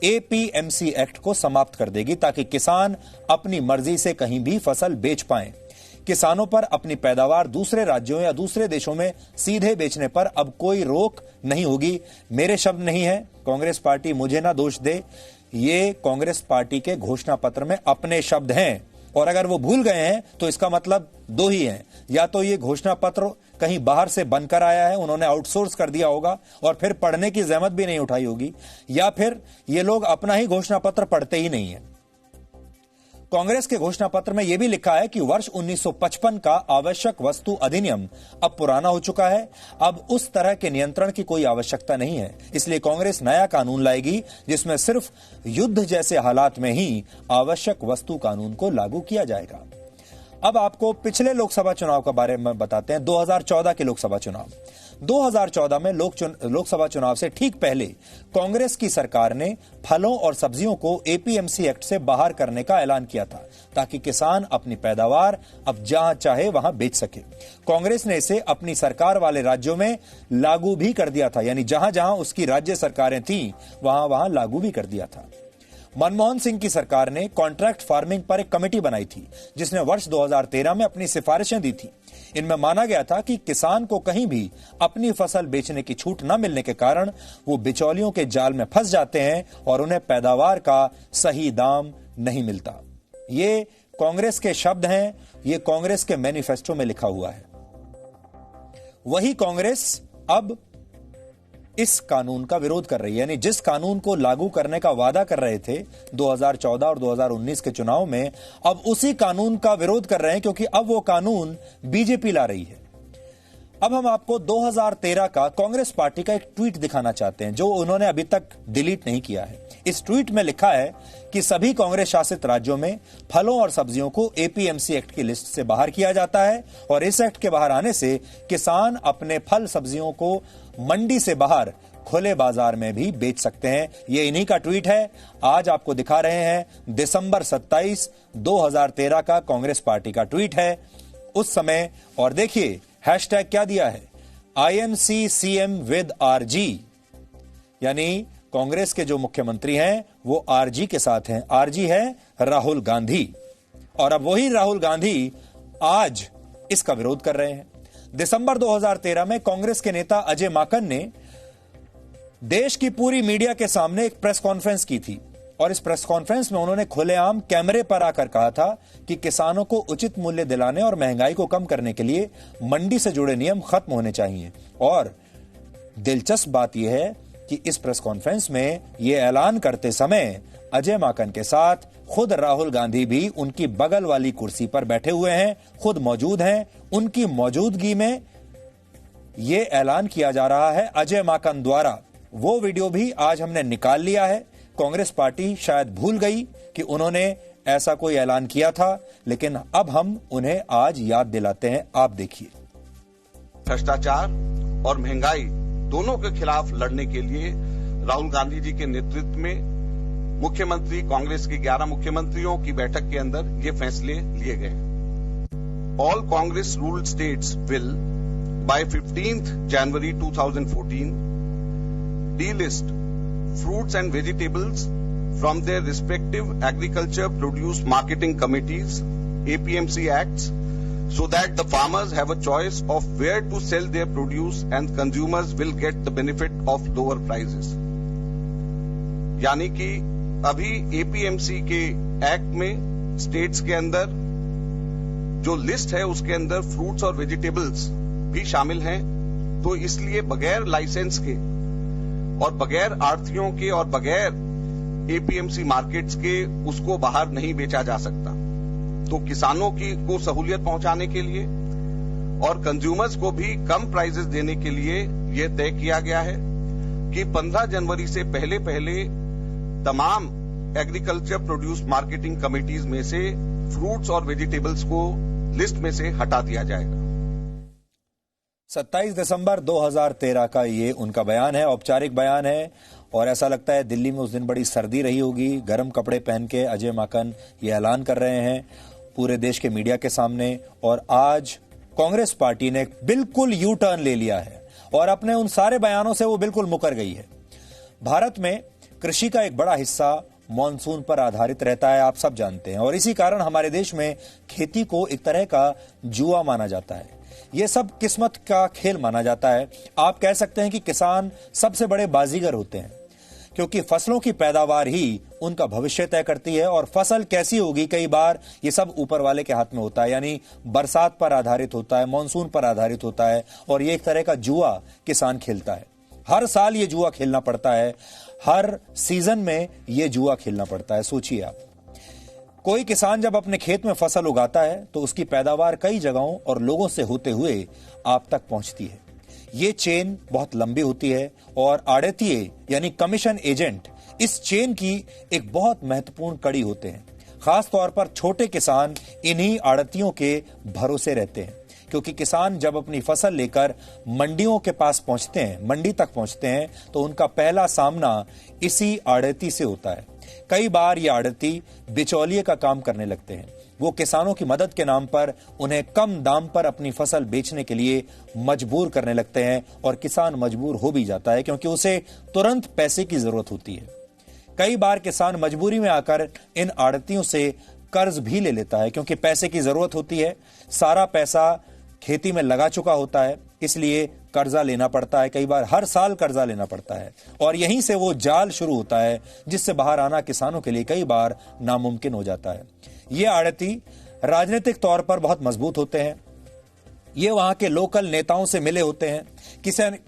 एपीएमसी एक्ट को समाप्त कर देगी, ताकि किसान अपनी मर्जी से कहीं भी फसल बेच पाएं। किसानों पर अपनी पैदावार दूसरे राज्यों या दूसरे देशों में सीधे बेचने पर अब कोई रोक नहीं होगी। मेरे शब्द नहीं है, कांग्रेस पार्टी मुझे ना दोष दे, ये कांग्रेस पार्टी के घोषणा पत्र में अपने शब्द हैं, और अगर वो भूल गए हैं तो इसका मतलब दो ही हैं, या तो ये घोषणा पत्र कहीं बाहर से बनकर आया है, उन्होंने आउटसोर्स कर दिया होगा और फिर पढ़ने की जहमत भी नहीं उठाई होगी, या फिर ये लोग अपना ही घोषणा पत्र पढ़ते ही नहीं है। कांग्रेस के घोषणा पत्र में यह भी लिखा है कि वर्ष 1955 का आवश्यक वस्तु अधिनियम अब पुराना हो चुका है, अब उस तरह के नियंत्रण की कोई आवश्यकता नहीं है, इसलिए कांग्रेस नया कानून लाएगी जिसमें सिर्फ युद्ध जैसे हालात में ही आवश्यक वस्तु कानून को लागू किया जाएगा। अब आपको पिछले लोकसभा चुनाव के बारे में बताते हैं। 2014 के लोकसभा चुनाव, 2014 में लोकसभा चुनाव से ठीक पहले कांग्रेस की सरकार ने फलों और सब्जियों को एपीएमसी एक्ट से बाहर करने का ऐलान किया था, ताकि किसान अपनी पैदावार अब जहां चाहे वहां बेच सके। कांग्रेस ने इसे अपनी सरकार वाले राज्यों में लागू भी कर दिया था, यानी जहां जहां उसकी राज्य सरकारें थीं वहां वहां लागू भी कर दिया था। मनमोहन सिंह की सरकार ने कॉन्ट्रैक्ट फार्मिंग पर एक कमेटी बनाई थी, जिसने वर्ष 2013 में अपनी सिफारिशें दी थी। इनमें माना गया था कि किसान को कहीं भी अपनी फसल बेचने की छूट न मिलने के कारण वो बिचौलियों के जाल में फंस जाते हैं और उन्हें पैदावार का सही दाम नहीं मिलता। ये कांग्रेस के शब्द हैं, ये कांग्रेस के मैनिफेस्टो में लिखा हुआ है। वही कांग्रेस अब इस कानून का विरोध कर रही है, यानी जिस कानून को लागू करने का वादा कर रहे थे 2014 और 2019 के चुनाव में, अब उसी कानून का विरोध कर रहे हैं, क्योंकि अब वो कानून बीजेपी ला रही है। अब हम आपको 2013 का कांग्रेस पार्टी का एक ट्वीट दिखाना चाहते हैं, जो उन्होंने अभी तक डिलीट नहीं किया है। इस ट्वीट में लिखा है कि सभी कांग्रेस शासित राज्यों में फलों और सब्जियों को एपीएमसी एक्ट की लिस्ट से बाहर किया जाता है, और इस एक्ट के बाहर आने से किसान अपने फल सब्जियों को मंडी से बाहर खुले बाजार में भी बेच सकते हैं। ये इन्हीं का ट्वीट है, आज आपको दिखा रहे हैं। दिसंबर 27, 2013 का कांग्रेस पार्टी का ट्वीट है उस समय, और देखिए हैशटैग क्या दिया है, INC-CM with RG, यानी कांग्रेस के जो मुख्यमंत्री हैं वो RG के साथ हैं। RG है राहुल गांधी, और अब वही राहुल गांधी आज इसका विरोध कर रहे हैं। दिसंबर 2013 में कांग्रेस के नेता अजय माकन ने देश की पूरी मीडिया के सामने एक प्रेस कॉन्फ्रेंस की थी, और इस प्रेस कॉन्फ्रेंस में उन्होंने खुलेआम कैमरे पर आकर कहा था कि किसानों को उचित मूल्य दिलाने और महंगाई को कम करने के लिए मंडी से जुड़े नियम खत्म होने चाहिए। और दिलचस्प बात यह है कि इस प्रेस कॉन्फ्रेंस में यह ऐलान करते समय अजय माकन के साथ खुद राहुल गांधी भी उनकी बगल वाली कुर्सी पर बैठे हुए हैं, खुद मौजूद हैं। उनकी मौजूदगी में यह ऐलान किया जा रहा है अजय माकन द्वारा। वो वीडियो भी आज हमने निकाल लिया है। कांग्रेस पार्टी शायद भूल गई कि उन्होंने ऐसा कोई ऐलान किया था, लेकिन अब हम उन्हें आज याद दिलाते हैं। आप देखिए। भ्रष्टाचार और महंगाई दोनों के खिलाफ लड़ने के लिए राहुल गांधी जी के नेतृत्व में मुख्यमंत्री, कांग्रेस के 11 मुख्यमंत्रियों की बैठक के अंदर ये फैसले लिए गए। All Congress ruled states will buy 15th January 2014 delist fruits and vegetables from their respective agriculture produce marketing committees, APMC acts, so that the farmers have a choice of where to sell their produce and consumers will get the benefit of lower prices. यानी कि अभी APMC के act में states के अंदर जो list है उसके अंदर फ्रूट्स और वेजिटेबल्स भी शामिल हैं, तो इसलिए बगैर लाइसेंस के और बगैर आढ़तियों के और बगैर एपीएमसी मार्केट्स के उसको बाहर नहीं बेचा जा सकता। तो किसानों को सहूलियत पहुंचाने के लिए और कंज्यूमर्स को भी कम प्राइसेस देने के लिए यह तय किया गया है कि 15 जनवरी से पहले तमाम एग्रीकल्चर प्रोड्यूस मार्केटिंग कमिटीज में से फ्रूट्स और वेजिटेबल्स को लिस्ट में से हटा दिया जाएगा। 27 दिसंबर 2013 का ये उनका बयान है, औपचारिक बयान है, और ऐसा लगता है दिल्ली में उस दिन बड़ी सर्दी रही होगी। गर्म कपड़े पहन के अजय माकन ये ऐलान कर रहे हैं पूरे देश के मीडिया के सामने। और आज कांग्रेस पार्टी ने बिल्कुल यू टर्न ले लिया है और अपने उन सारे बयानों से वो बिल्कुल मुकर गई है। भारत में कृषि का एक बड़ा हिस्सा मॉनसून पर आधारित रहता है, आप सब जानते हैं, और इसी कारण हमारे देश में खेती को एक तरह का जुआ माना जाता है। यह सब किस्मत का खेल माना जाता है। आप कह सकते हैं कि किसान सबसे बड़े बाजीगर होते हैं। क्योंकि फसलों की पैदावार ही उनका भविष्य तय करती है और फसल कैसी होगी कई बार ये सब ऊपर वाले के हाथ में होता है, यानी बरसात पर आधारित होता है, मॉनसून पर आधारित होता है और ये एक तरह का जुआ किसान खेलता है। हर साल ये जुआ खेलना पड़ता है, हर सीजन में ये जुआ खेलना पड़ता है। सोचिए आप, कोई किसान जब अपने खेत में फसल उगाता है तो उसकी पैदावार कई जगहों और लोगों से होते हुए आप तक पहुंचती है। ये चेन बहुत लंबी होती है और आड़तिये यानी कमीशन एजेंट इस चेन की एक बहुत महत्वपूर्ण कड़ी होते हैं। खास तौर पर छोटे किसान इन्हीं आड़तियों के भरोसे रहते हैं, क्योंकि किसान जब अपनी फसल लेकर मंडियों के पास पहुंचते हैं, मंडी तक पहुंचते हैं, तो उनका पहला सामना इसी आड़ती से होता है। कई बार ये आड़ती बिचौलिए का काम करने लगते हैं। वो किसानों की मदद के नाम पर उन्हें कम दाम पर अपनी फसल बेचने के लिए मजबूर करने लगते हैं और किसान मजबूर हो भी जाता है, क्योंकि उसे तुरंत पैसे की जरूरत होती है। कई बार किसान मजबूरी में आकर इन आड़तियों से कर्ज भी ले लेता है, क्योंकि पैसे की जरूरत होती है। सारा पैसा खेती में लगा चुका होता है, इसलिए कर्जा लेना पड़ता है। कई बार हर साल कर्जा लेना पड़ता है और यहीं से वो जाल शुरू होता है जिससे बाहर आना किसानों के लिए कई बार नामुमकिन हो जाता है। ये आड़ती राजनीतिक तौर पर बहुत मजबूत होते हैं। ये वहां के लोकल नेताओं से मिले होते हैं,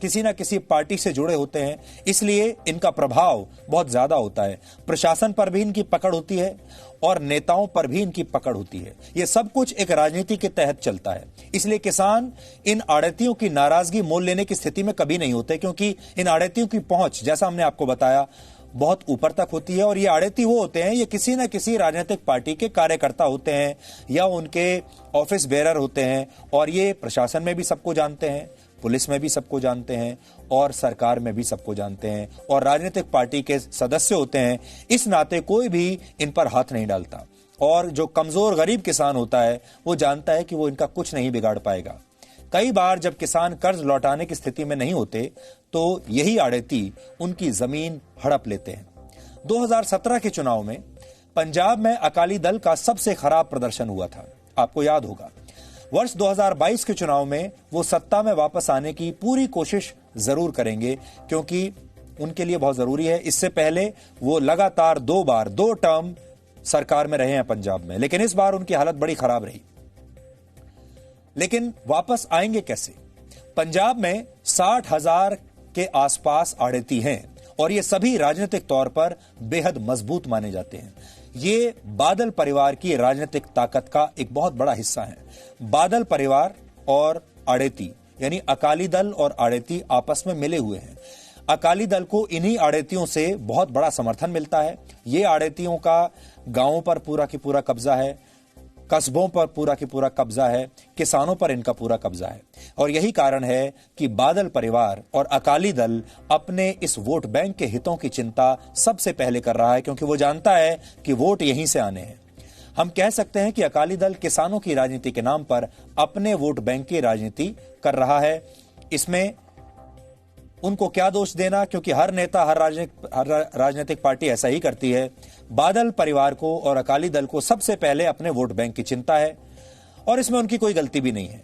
किसी ना किसी पार्टी से जुड़े होते हैं, इसलिए इनका प्रभाव बहुत ज्यादा होता है। प्रशासन पर भी इनकी पकड़ होती है और नेताओं पर भी इनकी पकड़ होती है। ये सब कुछ एक राजनीति के तहत चलता है, इसलिए किसान इन आड़तियों की नाराजगी मोल लेने की स्थिति में कभी नहीं होते, क्योंकि इन आड़तियों की पहुंच, जैसा हमने आपको बताया, बहुत ऊपर तक होती है। और ये आड़ती वो होते हैं, ये किसी न किसी राजनीतिक पार्टी के कार्यकर्ता होते हैं या उनके ऑफिस बेरर होते हैं, और ये प्रशासन में भी सबको जानते हैं, पुलिस में भी सबको जानते हैं और सरकार में भी सबको जानते हैं और राजनीतिक पार्टी के सदस्य होते हैं। इस नाते कोई भी इन पर हाथ नहीं डालता और जो कमजोर गरीब किसान होता है वो जानता है कि वो इनका कुछ नहीं बिगाड़ पाएगा। कई बार जब किसान कर्ज लौटाने की स्थिति में नहीं होते तो यही आड़ती उनकी जमीन हड़प लेते हैं। 2017 के चुनाव में पंजाब में अकाली दल का सबसे खराब प्रदर्शन हुआ था, आपको याद होगा। वर्ष 2022 के चुनाव में वो सत्ता में वापस आने की पूरी कोशिश जरूर करेंगे, क्योंकि उनके लिए बहुत जरूरी है। इससे पहले वो लगातार 2 टर्म सरकार में रहे हैं पंजाब में, लेकिन इस बार उनकी हालत बड़ी खराब रही। लेकिन वापस आएंगे कैसे? पंजाब में 60,000 के आसपास आड़ती हैं और ये सभी राजनीतिक तौर पर बेहद मजबूत माने जाते हैं। ये बादल परिवार की राजनीतिक ताकत का एक बहुत बड़ा हिस्सा है। बादल परिवार और आड़ती यानी अकाली दल और आड़ती आपस में मिले हुए हैं। अकाली दल को इन्हीं आड़तियों से बहुत बड़ा समर्थन मिलता है। ये आड़तियों का गांवों पर पूरा की पूरा कब्जा है, कस्बों पर पूरा की पूरा कब्जा है, किसानों पर इनका पूरा कब्जा है। और यही कारण है कि बादल परिवार और अकाली दल अपने इस वोट बैंक के हितों की चिंता सबसे पहले कर रहा है, क्योंकि वो जानता है कि वोट यहीं से आने हैं। हम कह सकते हैं कि अकाली दल किसानों की राजनीति के नाम पर अपने वोट बैंक की राजनीति कर रहा है। इसमें उनको क्या दोष देना, क्योंकि हर नेता, हर राजनीतिक पार्टी ऐसा ही करती है। बादल परिवार को और अकाली दल को सबसे पहले अपने वोट बैंक की चिंता है और इसमें उनकी कोई गलती भी नहीं है।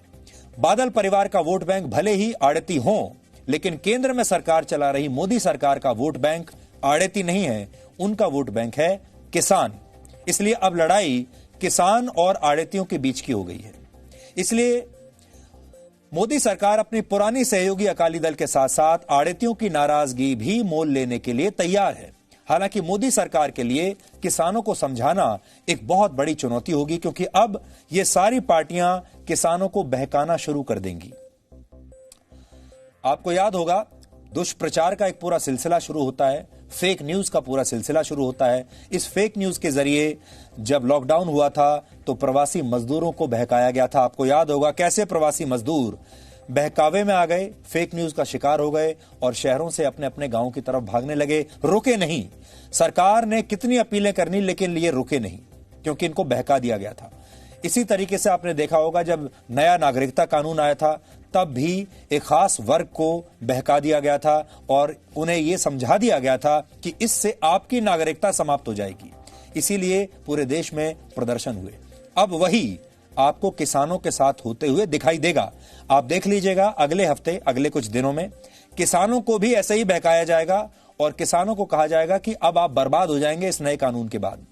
बादल परिवार का वोट बैंक भले ही आड़ती हो, लेकिन केंद्र में सरकार चला रही मोदी सरकार का वोट बैंक आड़ती नहीं है, उनका वोट बैंक है किसान। इसलिए अब लड़ाई किसान और आड़तियों के बीच की हो गई है। इसलिए मोदी सरकार अपनी पुरानी सहयोगी अकाली दल के साथ साथ आड़तियों की नाराजगी भी मोल लेने के लिए तैयार है। हालांकि मोदी सरकार के लिए किसानों को समझाना एक बहुत बड़ी चुनौती होगी, क्योंकि अब ये सारी पार्टियां किसानों को बहकाना शुरू कर देंगी। आपको याद होगा, दुष्प्रचार का एक पूरा सिलसिला शुरू होता है, फेक न्यूज का पूरा सिलसिला शुरू होता है। इस फेक न्यूज के जरिए जब लॉकडाउन हुआ था तो प्रवासी मजदूरों को बहकाया गया था। आपको याद होगा कैसे प्रवासी मजदूर बहकावे में आ गए, फेक न्यूज का शिकार हो गए और शहरों से अपने अपने गांवों की तरफ भागने लगे। रुके नहीं, सरकार ने कितनी अपीलें करनी, लेकिन ये रुके नहीं, क्योंकि इनको बहका दिया गया था। इसी तरीके से आपने देखा होगा जब नया नागरिकता कानून आया था, तब भी एक खास वर्ग को बहका दिया गया था और उन्हें यह समझा दिया गया था कि इससे आपकी नागरिकता समाप्त हो जाएगी। इसीलिए पूरे देश में प्रदर्शन हुए। अब वही आपको किसानों के साथ होते हुए दिखाई देगा। आप देख लीजिएगा, अगले हफ्ते, अगले कुछ दिनों में किसानों को भी ऐसे ही बहकाया जाएगा और किसानों को कहा जाएगा कि अब आप बर्बाद हो जाएंगे इस नए कानून के बाद।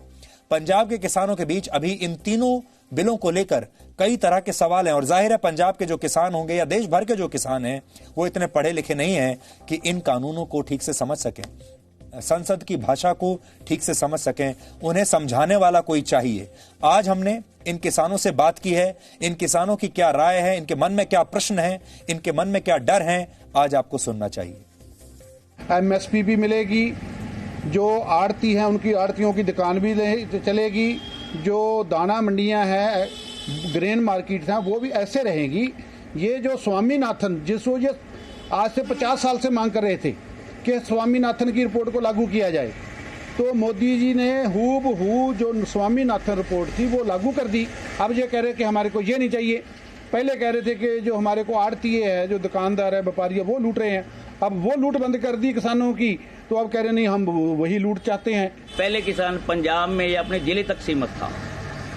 पंजाब के किसानों के बीच अभी इन तीनों बिलों को लेकर कई तरह के सवाल हैं और जाहिर है पंजाब के जो किसान होंगे या देश भर के जो किसान हैं वो इतने पढ़े लिखे नहीं हैं कि इन कानूनों को ठीक से समझ सकें, संसद की भाषा को ठीक से समझ सकें। उन्हें समझाने वाला कोई चाहिए। आज हमने इन किसानों से बात की है, इन किसानों की क्या राय है, इनके मन में क्या प्रश्न है, इनके मन में क्या डर है, आज आपको सुनना चाहिए। एमएसपी भी मिलेगी, जो आड़ती हैं उनकी आड़तियों की दुकान भी चलेगी, जो दाना मंडियां हैं, ग्रेन मार्केट हैं, वो भी ऐसे रहेगी। ये जो स्वामीनाथन जिस वजह आज से 50 साल से मांग कर रहे थे कि स्वामीनाथन की रिपोर्ट को लागू किया जाए, तो मोदी जी ने हूबहू जो स्वामीनाथन रिपोर्ट थी वो लागू कर दी। अब ये कह रहे कि हमारे को ये नहीं चाहिए। पहले कह रहे थे कि जो हमारे को आड़ती है, जो दुकानदार है, व्यापारी है, वो लूट रहे हैं। अब वो लूट बंद कर दी किसानों की, तो अब कह रहे नहीं हम वही लूट चाहते हैं। पहले किसान पंजाब में या अपने जिले तक सीमित था,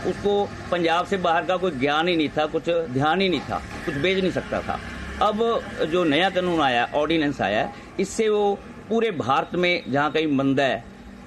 उसको पंजाब से बाहर का कोई ज्ञान ही नहीं था, कुछ ध्यान ही नहीं था, कुछ बेच नहीं सकता था। अब जो नया कानून आया, ऑर्डिनेंस आया, इससे वो पूरे भारत में जहाँ कहीं मंदा है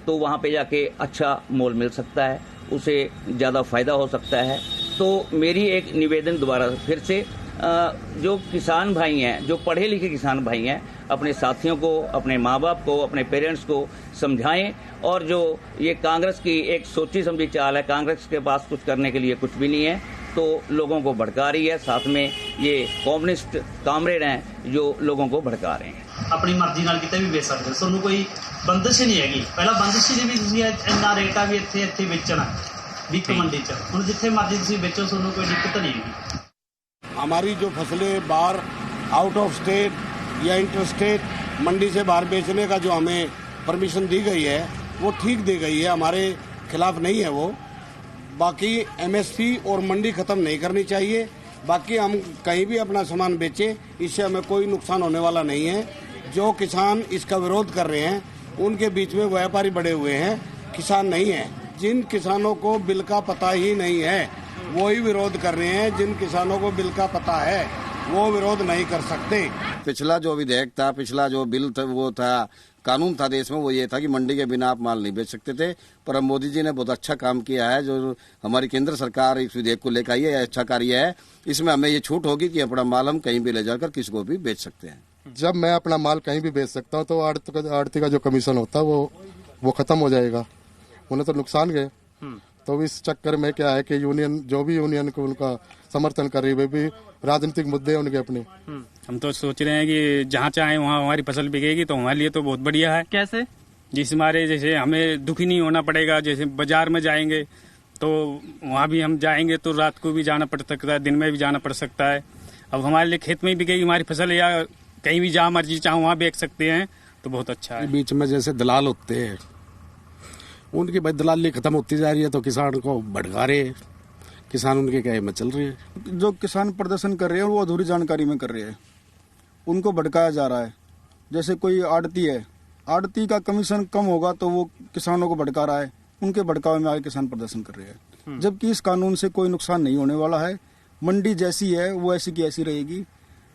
तो वहाँ पे जाके अच्छा मोल मिल सकता है, उसे ज़्यादा फायदा हो सकता है। तो मेरी एक निवेदन दोबारा फिर से जो किसान भाई हैं, जो पढ़े लिखे किसान भाई हैं, अपने साथियों को, अपने माँ बाप को, अपने पेरेंट्स को समझाएं। और जो ये कांग्रेस की एक सोची समझी चाल है, कांग्रेस के पास कुछ करने के लिए कुछ भी नहीं है, तो लोगों को भड़का रही है। साथ में ये कम्युनिस्ट कामरेड हैं जो लोगों को भड़का रहे हैं। अपनी मर्जी नाल किते भी बेच सकते, ਤੁਹਾਨੂੰ कोई बंदिश ही नहीं हैगी। पहला बंदिश ही भी ਤੁਸੀਂ ਇੰਨਾ ਰੇਟ ਆ ਵੀ ਇੱਥੇ ਵੇਚਣਾ ਵਿਕ मंडी च, ਹੁਣ जिथे मर्जी ਤੁਸੀਂ बेचो, ਤੁਹਾਨੂੰ कोई दिक्कत नहीं हैगी। हमारी जो फसलें बाहर आउट ऑफ स्टेट या इंटर स्टेट मंडी से बाहर बेचने का जो हमें परमिशन दी गई है वो ठीक दी गई है, हमारे खिलाफ नहीं है वो। बाकी एमएसपी और मंडी खत्म नहीं करनी चाहिए। बाकी हम कहीं भी अपना सामान बेचें, इससे हमें कोई नुकसान होने वाला नहीं है। जो किसान इसका विरोध कर रहे हैं उनके बीच में व्यापारी बड़े हुए हैं, किसान नहीं है। जिन किसानों को बिल का पता ही नहीं है वो ही विरोध कर रहे हैं, जिन किसानों को बिल का पता है वो विरोध नहीं कर सकते। पिछला जो विधेयक था, पिछला जो बिल था, वो था कानून था देश में, वो ये था कि मंडी के बिना आप माल नहीं बेच सकते थे। पर अब मोदी जी ने बहुत अच्छा काम किया है, जो हमारी केंद्र सरकार इस विधेयक को लेकर आई है, अच्छा कार्य है। इसमें हमें ये छूट होगी कि अपना माल हम कहीं भी ले जाकर किसी को भी बेच सकते हैं। जब मैं अपना माल कहीं भी बेच सकता हूँ तो आड़ती का जो कमीशन होता है वो खत्म हो जाएगा। उन्हें तो नुकसान गए। तो इस चक्कर में क्या है कि यूनियन, जो भी यूनियन को उनका समर्थन कर रही है, वे भी राजनीतिक मुद्दे हैं उनके अपने। हम तो सोच रहे हैं कि जहाँ चाहे वहाँ हमारी फसल बिकेगी तो हमारे लिए तो बहुत बढ़िया है। कैसे? जिस हमारे जैसे हमें दुखी नहीं होना पड़ेगा। जैसे बाजार में जाएंगे तो वहाँ भी हम जाएंगे तो रात को भी जाना पड़ सकता है, दिन में भी जाना पड़ सकता है। अब हमारे लिए खेत में ही बिकेगी हमारी फसल, या कहीं भी जहाँ मर्जी चाहो वहाँ बेच सकते हैं, तो बहुत अच्छा है। बीच में जैसे दलाल होते हैं, उनकी भाई दलाली खत्म होती जा रही है तो किसान को भड़का रहे, किसान उनके कहे में चल रहे हैं। जो किसान प्रदर्शन कर रहे हैं वो अधूरी जानकारी में कर रहे हैं, उनको भड़काया जा रहा है। जैसे कोई आड़ती है, आड़ती का कमीशन कम होगा तो वो किसानों को भड़का रहा है, उनके भड़कावे में आगे किसान प्रदर्शन कर रहे हैं। जबकि इस कानून से कोई नुकसान नहीं होने वाला है। मंडी जैसी है वो ऐसी की ऐसी रहेगी।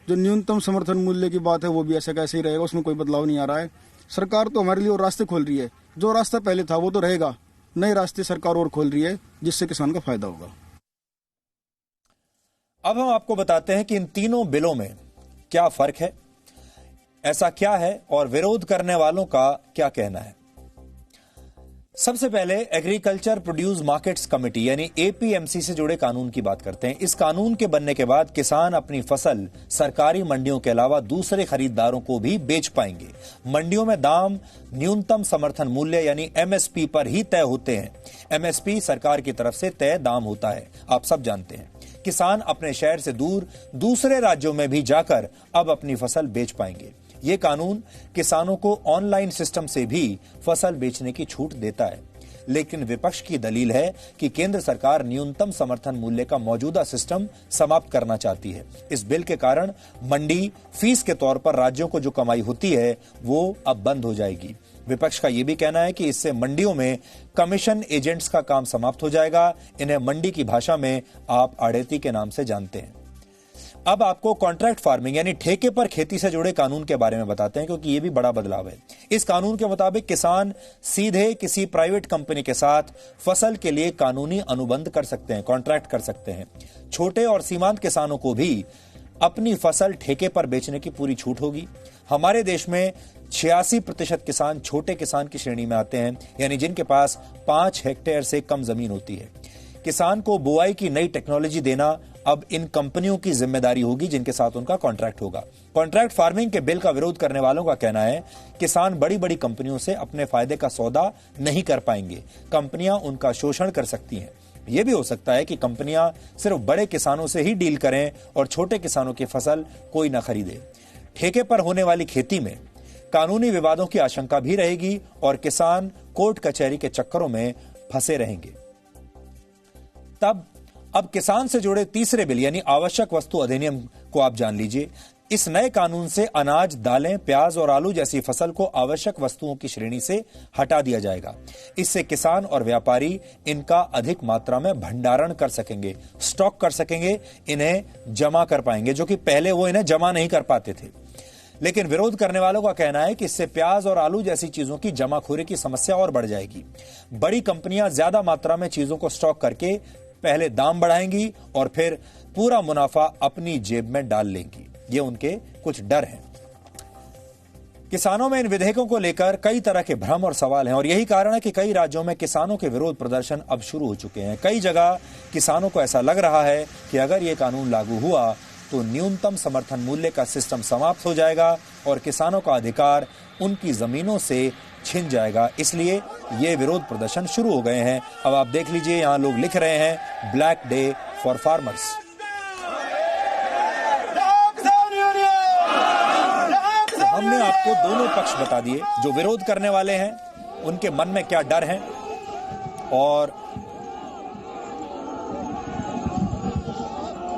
जो न्यूनतम समर्थन मूल्य की बात है वो भी ऐसा कैसे ही रहेगा, उसमें कोई बदलाव नहीं आ रहा है। सरकार तो हमारे लिए और रास्ते खोल रही है, जो रास्ता पहले था वो तो रहेगा, नए रास्ते सरकार और खोल रही है जिससे किसान का फायदा होगा। अब हम आपको बताते हैं कि इन तीनों बिलों में क्या फर्क है, ऐसा क्या है और विरोध करने वालों का क्या कहना है। सबसे पहले एग्रीकल्चर प्रोड्यूस मार्केट्स कमेटी यानी एपीएमसी से जुड़े कानून की बात करते हैं। इस कानून के बनने के बाद किसान अपनी फसल सरकारी मंडियों के अलावा दूसरे खरीदारों को भी बेच पाएंगे। मंडियों में दाम न्यूनतम समर्थन मूल्य यानी एमएसपी पर ही तय होते हैं। एमएसपी सरकार की तरफ से तय दाम होता है, आप सब जानते हैं। किसान अपने शहर से दूर दूसरे राज्यों में भी जाकर अब अपनी फसल बेच पाएंगे। ये कानून किसानों को ऑनलाइन सिस्टम से भी फसल बेचने की छूट देता है। लेकिन विपक्ष की दलील है कि केंद्र सरकार न्यूनतम समर्थन मूल्य का मौजूदा सिस्टम समाप्त करना चाहती है। इस बिल के कारण मंडी फीस के तौर पर राज्यों को जो कमाई होती है वो अब बंद हो जाएगी। विपक्ष का यह भी कहना है कि इससे मंडियों में कमीशन एजेंट्स का काम समाप्त हो जाएगा। इन्हें मंडी की भाषा में आप आड़ती के नाम से जानते हैं। अब आपको कॉन्ट्रैक्ट फार्मिंग यानी ठेके पर खेती से जुड़े कानून के बारे में बताते हैं, क्योंकि यह भी बड़ा बदलाव है। इस कानून के मुताबिक किसान सीधे किसी प्राइवेट कंपनी के साथ फसल के लिए कानूनी अनुबंध कर सकते हैं, कॉन्ट्रैक्ट कर सकते हैं। छोटे और सीमांत किसानों को भी अपनी फसल ठेके पर बेचने की पूरी छूट होगी। हमारे देश में 86% किसान छोटे किसान की श्रेणी में आते हैं, यानी जिनके पास 5 हेक्टेयर से कम जमीन होती है। किसान को बुआई की नई टेक्नोलॉजी देना अब इन कंपनियों की जिम्मेदारी होगी जिनके साथ उनका कॉन्ट्रैक्ट होगा। कॉन्ट्रैक्ट फार्मिंग के बिल का विरोध करने वालों का कहना है किसान बड़ी बड़ी कंपनियों से अपने फायदे का सौदा नहीं कर पाएंगे, कंपनियां उनका शोषण कर सकती हैं। यह भी हो सकता है कि कंपनियां सिर्फ बड़े किसानों से ही डील करें और छोटे किसानों की फसल कोई न खरीदे। ठेके पर होने वाली खेती में कानूनी विवादों की आशंका भी रहेगी और किसान कोर्ट कचहरी के चक्करों में फंसे रहेंगे। अब किसान से जुड़े तीसरे बिल यानी आवश्यक वस्तु अधिनियम को आप जान लीजिए। इस नए कानून से अनाज, दालें, प्याज और आलू जैसी फसल को आवश्यक वस्तुओं की श्रेणी से हटा दिया जाएगा। इससे किसान और व्यापारी इनका अधिक मात्रा में भंडारण कर सकेंगे, स्टॉक कर सकेंगे, इन्हें जमा कर पाएंगे, जो कि पहले वो इन्हें जमा नहीं कर पाते थे। लेकिन विरोध करने वालों का कहना है कि इससे प्याज और आलू जैसी चीजों की जमाखोरी की समस्या और बढ़ जाएगी। बड़ी कंपनियां ज्यादा मात्रा में चीजों को स्टॉक करके पहले दाम बढ़ाएंगी और फिर पूरा मुनाफा अपनी जेब में डाल लेंगी। ये उनके कुछ डर हैं। किसानों में इन विधेयकों को लेकर कई तरह के भ्रम और सवाल हैं और यही कारण है कि कई राज्यों में किसानों के विरोध प्रदर्शन अब शुरू हो चुके हैं। कई जगह किसानों को ऐसा लग रहा है कि अगर ये कानून लागू हुआ तो न्यूनतम समर्थन मूल्य का सिस्टम समाप्त हो जाएगा और किसानों का अधिकार उनकी जमीनों से छिन जाएगा। इसलिए ये विरोध प्रदर्शन शुरू हो गए हैं। अब आप देख लीजिए, यहां लोग लिख रहे हैं ब्लैक डे फॉर फार्मर्स। तो हमने आपको दोनों पक्ष बता दिए। जो विरोध करने वाले हैं उनके मन में क्या डर है और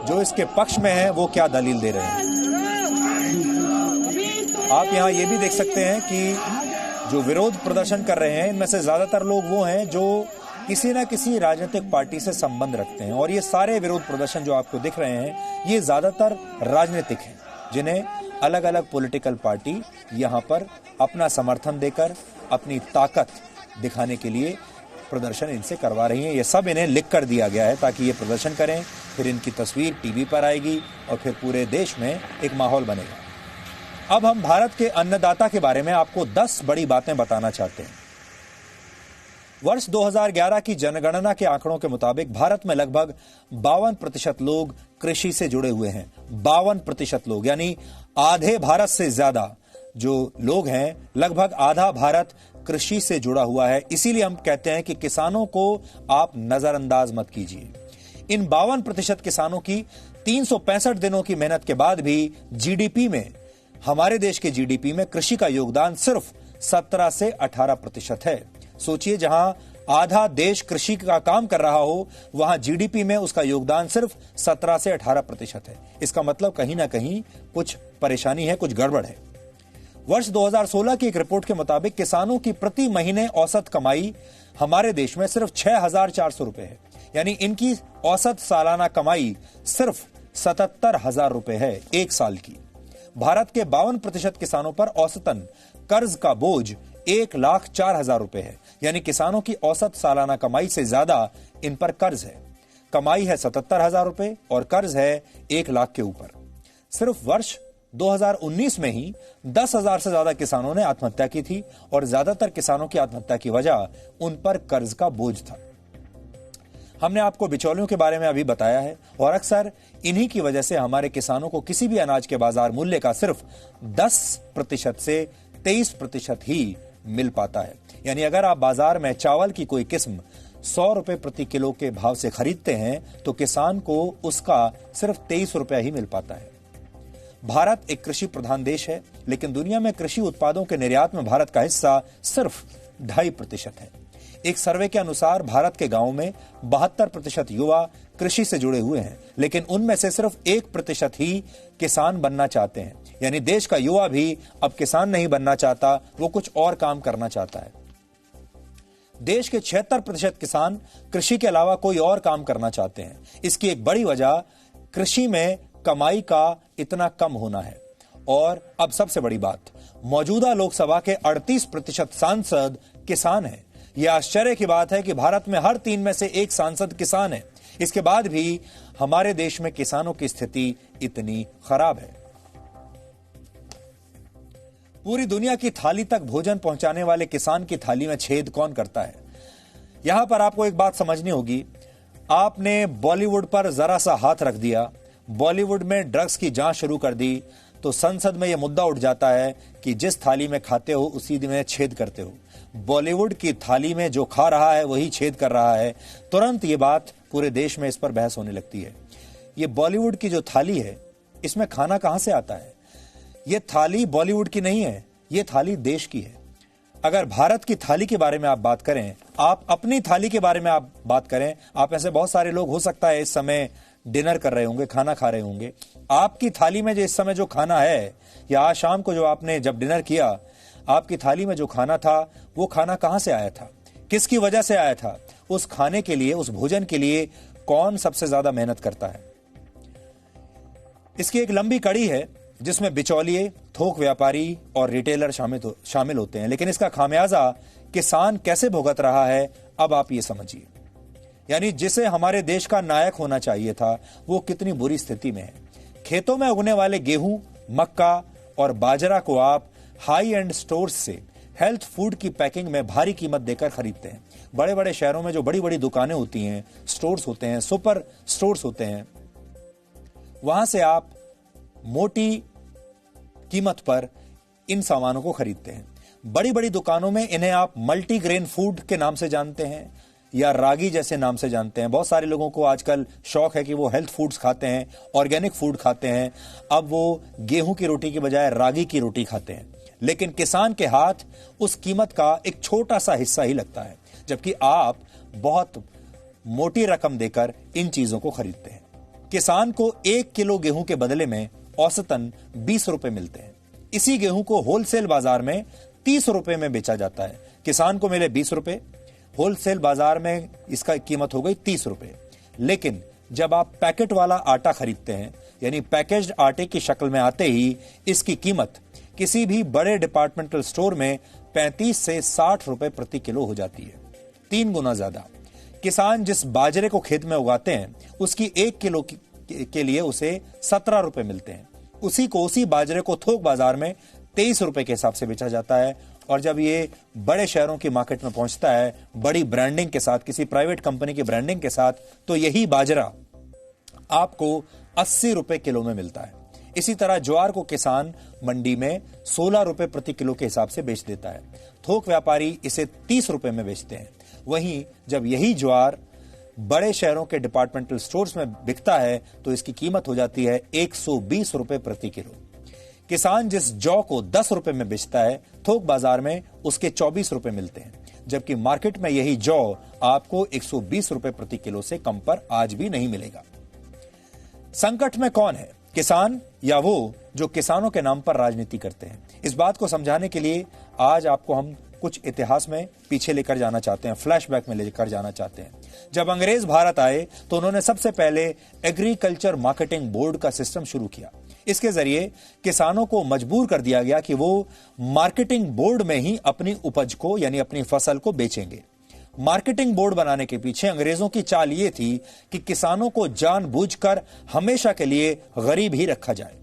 जो इसके पक्ष में है वो क्या दलील दे रहे हैं। आप यहां ये भी देख सकते हैं कि जो विरोध प्रदर्शन कर रहे हैं इनमें से ज्यादातर लोग वो हैं जो किसी न किसी राजनीतिक पार्टी से संबंध रखते हैं और ये सारे विरोध प्रदर्शन जो आपको दिख रहे हैं ये ज्यादातर राजनीतिक हैं, जिन्हें अलग अलग पॉलिटिकल पार्टी यहां पर अपना समर्थन देकर अपनी ताकत दिखाने के लिए प्रदर्शन इनसे करवा रही हैं। ये सब इन्हें लिख कर दिया गया है ताकि ये प्रदर्शन करें, फिर इनकी तस्वीर टीवी पर आएगी और फिर पूरे देश में एक माहौल बनेगा। अब हम भारत के अन्नदाता के बारे में आपको 10 बड़ी बातें बताना चाहते हैं। वर्ष 2011 की जनगणना के आंकड़ों के मुताबिक भारत में लगभग 52% लोग कृषि से जुड़े हुए हैं। 52% लोग, यानी आधे भारत से ज्यादा जो लोग हैं, लगभग आधा भारत कृषि से जुड़ा हुआ है। इसीलिए हम कहते हैं कि किसानों को आप नजरअंदाज मत कीजिए। इन 52% किसानों की 365 दिनों की मेहनत के बाद भी जीडीपी में, हमारे देश के जीडीपी में कृषि का योगदान सिर्फ 17 से 18% है। सोचिए, जहां आधा देश कृषि का काम कर रहा हो वहां जीडीपी में उसका योगदान सिर्फ 17 से 18% है। इसका मतलब कहीं ना कहीं कुछ परेशानी है, कुछ गड़बड़ है। वर्ष 2016 की एक रिपोर्ट के मुताबिक किसानों की प्रति महीने औसत कमाई हमारे देश में सिर्फ 6,400 रुपए है, यानी इनकी औसत सालाना कमाई सिर्फ 77,000 रुपए है एक साल की। भारत के 52% किसानों पर औसतन कर्ज का बोझ 1,04,000 रुपए है, यानी किसानों की औसत सालाना कमाई से ज्यादा इन पर कर्ज है। कमाई है 77,000 रुपए और कर्ज है 1 लाख के ऊपर। सिर्फ वर्ष 2019 में ही 10,000 से ज्यादा किसानों ने आत्महत्या की थी और ज्यादातर किसानों की आत्महत्या की वजह उन पर कर्ज का बोझ था। हमने आपको बिचौलियों के बारे में अभी बताया है और अक्सर इन्हीं की वजह से हमारे किसानों को किसी भी अनाज के बाजार मूल्य का सिर्फ 10% से 23% ही मिल पाता है। यानी अगर आप बाजार में चावल की कोई किस्म 100 रुपए प्रति किलो के भाव से खरीदते हैं तो किसान को उसका सिर्फ 23 रुपया ही मिल पाता है। भारत एक कृषि प्रधान देश है, लेकिन दुनिया में कृषि उत्पादों के निर्यात में भारत का हिस्सा सिर्फ 2.5% है। एक सर्वे के अनुसार भारत के गांवों में 72% युवा कृषि से जुड़े हुए हैं, लेकिन उनमें से सिर्फ 1% ही किसान बनना चाहते हैं। यानी देश का युवा भी अब किसान नहीं बनना चाहता, वो कुछ और काम करना चाहता है। देश के 76% किसान कृषि के अलावा कोई और काम करना चाहते हैं। इसकी एक बड़ी वजह कृषि में कमाई का इतना कम होना है। और अब सबसे बड़ी बात, मौजूदा लोकसभा के 38% सांसद किसान हैं। यह आश्चर्य की बात है कि भारत में हर 3 में से 1 सांसद किसान है। इसके बाद भी हमारे देश में किसानों की स्थिति इतनी खराब है। पूरी दुनिया की थाली तक भोजन पहुंचाने वाले किसान की थाली में छेद कौन करता है? यहां पर आपको एक बात समझनी होगी। आपने बॉलीवुड पर जरा सा हाथ रख दिया, बॉलीवुड में ड्रग्स की जांच शुरू कर दी, तो संसद में यह मुद्दा उठ जाता है कि जिस थाली में खाते हो उसी में छेद करते हो। बॉलीवुड की थाली में जो खा रहा है वही छेद कर रहा है। तुरंत ये बात पूरे देश में इस पर बहस होने लगती है। ये बॉलीवुड की जो थाली है, इसमें खाना कहां से आता है? ये थाली बॉलीवुड की नहीं है, ये थाली देश की है। अगर भारत की थाली के बारे में आप बात करें, आप अपनी थाली के बारे में आप बात करें, आप ऐसे बहुत सारे लोग हो सकता है इस समय डिनर कर रहे होंगे, खाना खा रहे होंगे। आपकी थाली में जो इस समय जो खाना है, या आज शाम को जो आपने जब डिनर किया, आपकी थाली में जो खाना था, वो खाना कहां से आया था, किसकी वजह से आया था? उस खाने के लिए, उस भोजन के लिए कौन सबसे ज्यादा मेहनत करता है? इसकी एक लंबी कड़ी है जिसमें बिचौलिए, थोक व्यापारी और रिटेलर शामिल होते हैं। लेकिन इसका खामियाजा किसान कैसे भुगत रहा है, अब आप ये समझिए। यानी जिसे हमारे देश का नायक होना चाहिए था, वो कितनी बुरी स्थिति में है। खेतों में उगने वाले गेहूं, मक्का और बाजरा को आप हाई एंड स्टोर्स से हेल्थ फूड की पैकिंग में भारी कीमत देकर खरीदते हैं। बड़े बड़े शहरों में जो बड़ी बड़ी दुकानें होती हैं, स्टोर्स होते हैं, सुपर स्टोर्स होते हैं, वहां से आप मोटी कीमत पर इन सामानों को खरीदते हैं। बड़ी बड़ी दुकानों में इन्हें आप मल्टीग्रेन फूड के नाम से जानते हैं या रागी जैसे नाम से जानते हैं। बहुत सारे लोगों को आजकल शौक है कि वो हेल्थ फूड्स खाते हैं, ऑर्गेनिक फूड खाते हैं। अब वो गेहूं की रोटी की बजाय रागी की रोटी खाते हैं। लेकिन किसान के हाथ उस कीमत का एक छोटा सा हिस्सा ही लगता है, जबकि आप बहुत मोटी रकम देकर इन चीजों को खरीदते हैं। किसान को 1 किलो गेहूं के बदले में औसतन 20 रुपए मिलते हैं। इसी गेहूं को होलसेल बाजार में 30 रुपए में बेचा जाता है। किसान को मिले 20 रुपए, होलसेल बाजार में इसका कीमत हो गई 30 रुपए। लेकिन जब आप पैकेट वाला आटा खरीदते हैं, यानी पैकेज्ड आटे की शक्ल में आते ही इसकी कीमत किसी भी बड़े डिपार्टमेंटल स्टोर में 35 से 60 रुपए प्रति किलो हो जाती है, 3 गुना ज्यादा। किसान जिस बाजरे को खेत में उगाते हैं, उसकी 1 किलो के लिए उसे 17 रुपए मिलते हैं। उसी बाजरे को थोक बाजार में 23 रुपए के हिसाब से बेचा जाता है। और जब ये बड़े शहरों की मार्केट में पहुंचता है, बड़ी ब्रांडिंग के साथ, किसी प्राइवेट कंपनी की ब्रांडिंग के साथ, तो यही बाजरा आपको 80 रुपए किलो में मिलता है। इसी तरह ज्वार को किसान मंडी में 16 रुपए प्रति किलो के हिसाब से बेच देता है। थोक व्यापारी इसे 30 रुपए में बेचते हैं। वहीं जब यही ज्वार बड़े शहरों के डिपार्टमेंटल स्टोर्स में बिकता है, तो इसकी कीमत हो जाती है 120 रुपए प्रति किलो। किसान जिस जौ को 10 रुपए में बेचता है, थोक बाजार में उसके 24 रुपए मिलते हैं, जबकि मार्केट में यही जौ आपको 120 रुपए प्रति किलो से कम पर आज भी नहीं मिलेगा। संकट में कौन है, किसान या वो जो किसानों के नाम पर राजनीति करते हैं? इस बात को समझाने के लिए आज आपको हम कुछ इतिहास में पीछे लेकर जाना चाहते हैं, फ्लैशबैक में लेकर जाना चाहते हैं। जब अंग्रेज भारत आए तो उन्होंने सबसे पहले एग्रीकल्चर मार्केटिंग बोर्ड का सिस्टम शुरू किया। इसके जरिए किसानों को मजबूर कर दिया गया कि वो मार्केटिंग बोर्ड में ही अपनी उपज को, यानी अपनी फसल को बेचेंगे। मार्केटिंग बोर्ड बनाने के पीछे अंग्रेजों की चाल ये थी कि किसानों को जानबूझकर हमेशा के लिए गरीब ही रखा जाए,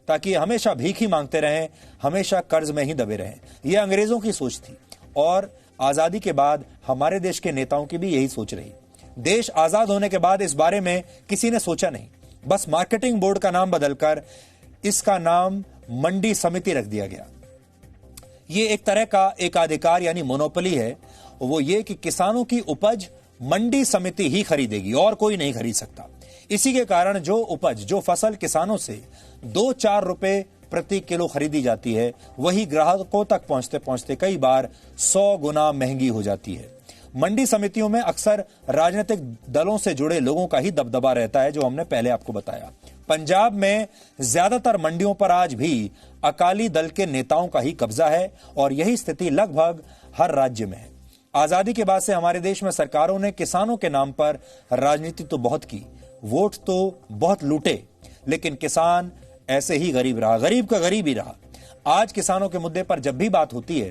ताकि हमेशा भीख ही मांगते रहें, हमेशा कर्ज में ही दबे रहें। यह अंग्रेजों की सोच थी और आजादी के बाद हमारे देश के नेताओं की भी यही सोच रही। देश आजाद होने के बाद इस बारे में किसी ने सोचा नहीं, बस मार्केटिंग बोर्ड का नाम बदलकर इसका नाम मंडी समिति रख दिया गया। यह एक तरह का एकाधिकार यानी मोनोपोली है। वो ये कि किसानों की उपज मंडी समिति ही खरीदेगी और कोई नहीं खरीद सकता। इसी के कारण जो उपज, जो फसल किसानों से 2-4 रुपए प्रति किलो खरीदी जाती है, वही ग्राहकों तक पहुंचते पहुंचते कई बार 100 गुना महंगी हो जाती है। मंडी समितियों में अक्सर राजनीतिक दलों से जुड़े लोगों का ही दबदबा रहता है, जो हमने पहले आपको बताया। पंजाब में ज्यादातर मंडियों पर आज भी अकाली दल के नेताओं का ही कब्जा है और यही स्थिति लगभग हर राज्य में है। आजादी के बाद से हमारे देश में सरकारों ने किसानों के नाम पर राजनीति तो बहुत की, वोट तो बहुत लूटे, लेकिन किसान ऐसे ही गरीब रहा, गरीब का गरीब ही रहा। आज किसानों के मुद्दे पर जब भी बात होती है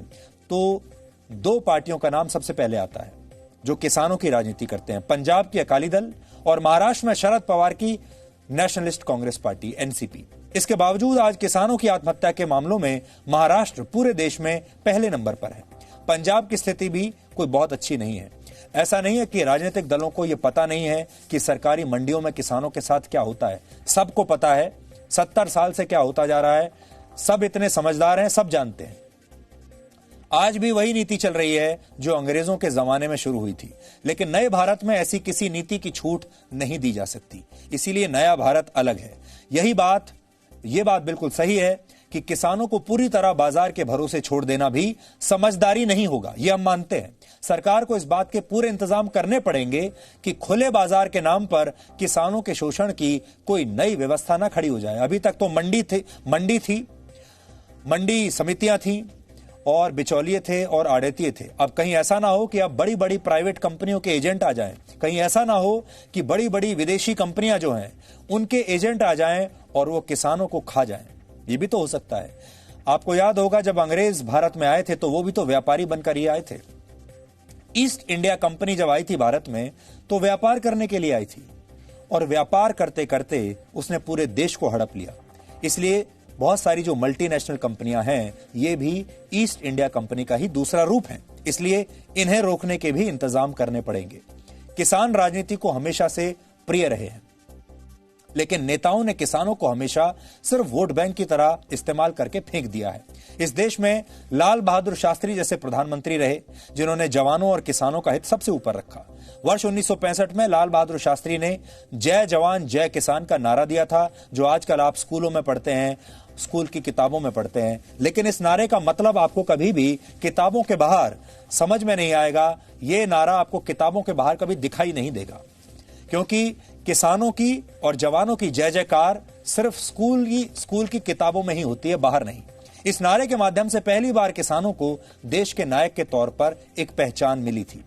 तो दो पार्टियों का नाम सबसे पहले आता है जो किसानों की राजनीति करते हैं, पंजाब की अकाली दल और महाराष्ट्र में शरद पवार की नेशनलिस्ट कांग्रेस पार्टी एनसीपी। इसके बावजूद आज किसानों की आत्महत्या के मामलों में महाराष्ट्र पूरे देश में पहले नंबर पर है। पंजाब की स्थिति भी कोई बहुत अच्छी नहीं है। ऐसा नहीं है कि राजनीतिक दलों को यह पता नहीं है कि सरकारी मंडियों में किसानों के साथ क्या होता है, सबको पता है। 70 साल से क्या होता जा रहा है, सब इतने समझदार हैं, सब जानते हैं। आज भी वही नीति चल रही है जो अंग्रेजों के जमाने में शुरू हुई थी, लेकिन नए भारत में ऐसी किसी नीति की छूट नहीं दी जा सकती। इसीलिए नया भारत अलग है। ये बात बिल्कुल सही है कि किसानों को पूरी तरह बाजार के भरोसे छोड़ देना भी समझदारी नहीं होगा, ये हम मानते हैं। सरकार को इस बात के पूरे इंतजाम करने पड़ेंगे कि खुले बाजार के नाम पर किसानों के शोषण की कोई नई व्यवस्था ना खड़ी हो जाए। अभी तक तो मंडी समितियां थी और बिचौलिए थे और आड़तिए थे। अब कहीं ऐसा ना हो कि अब बड़ी बड़ी प्राइवेट कंपनियों के एजेंट आ जाएं, कहीं ऐसा ना हो कि बड़ी बड़ी विदेशी कंपनियां जो हैं उनके एजेंट आ जाएं और वो किसानों को खा जाएं। ये भी तो हो सकता है। आपको याद होगा जब अंग्रेज भारत में आए थे तो वो भी तो व्यापारी बनकर ही आए थे। ईस्ट इंडिया कंपनी जब आई थी भारत में तो व्यापार करने के लिए आई थी और व्यापार करते करते उसने पूरे देश को हड़प लिया। इसलिए बहुत सारी जो मल्टीनेशनल कंपनियां हैं ये भी ईस्ट इंडिया कंपनी का ही दूसरा रूप है। इसलिए इन्हें रोकने के भी इंतजाम करने पड़ेंगे। किसान राजनीति को हमेशा से प्रिय रहे हैं, लेकिन नेताओं ने किसानों को हमेशा सिर्फ वोट बैंक की तरह इस्तेमाल करके फेंक दिया है। इस देश में लाल बहादुर शास्त्री जैसे प्रधानमंत्री रहे जिन्होंने जवानों और किसानों का हित सबसे ऊपर रखा। वर्ष 1965 में लाल बहादुर शास्त्री ने जय जवान जय किसान का नारा दिया था, जो आजकल आप स्कूलों में पढ़ते हैं, स्कूल की किताबों में पढ़ते हैं। लेकिन इस नारे का मतलब आपको कभी भी किताबों के बाहर समझ में नहीं आएगा। ये नारा आपको किताबों के बाहर कभी दिखाई नहीं देगा, क्योंकि किसानों की और जवानों की जय जयकार सिर्फ स्कूल की किताबों में ही होती है, बाहर नहीं। इस नारे के माध्यम से पहली बार किसानों को देश के नायक के तौर पर एक पहचान मिली थी।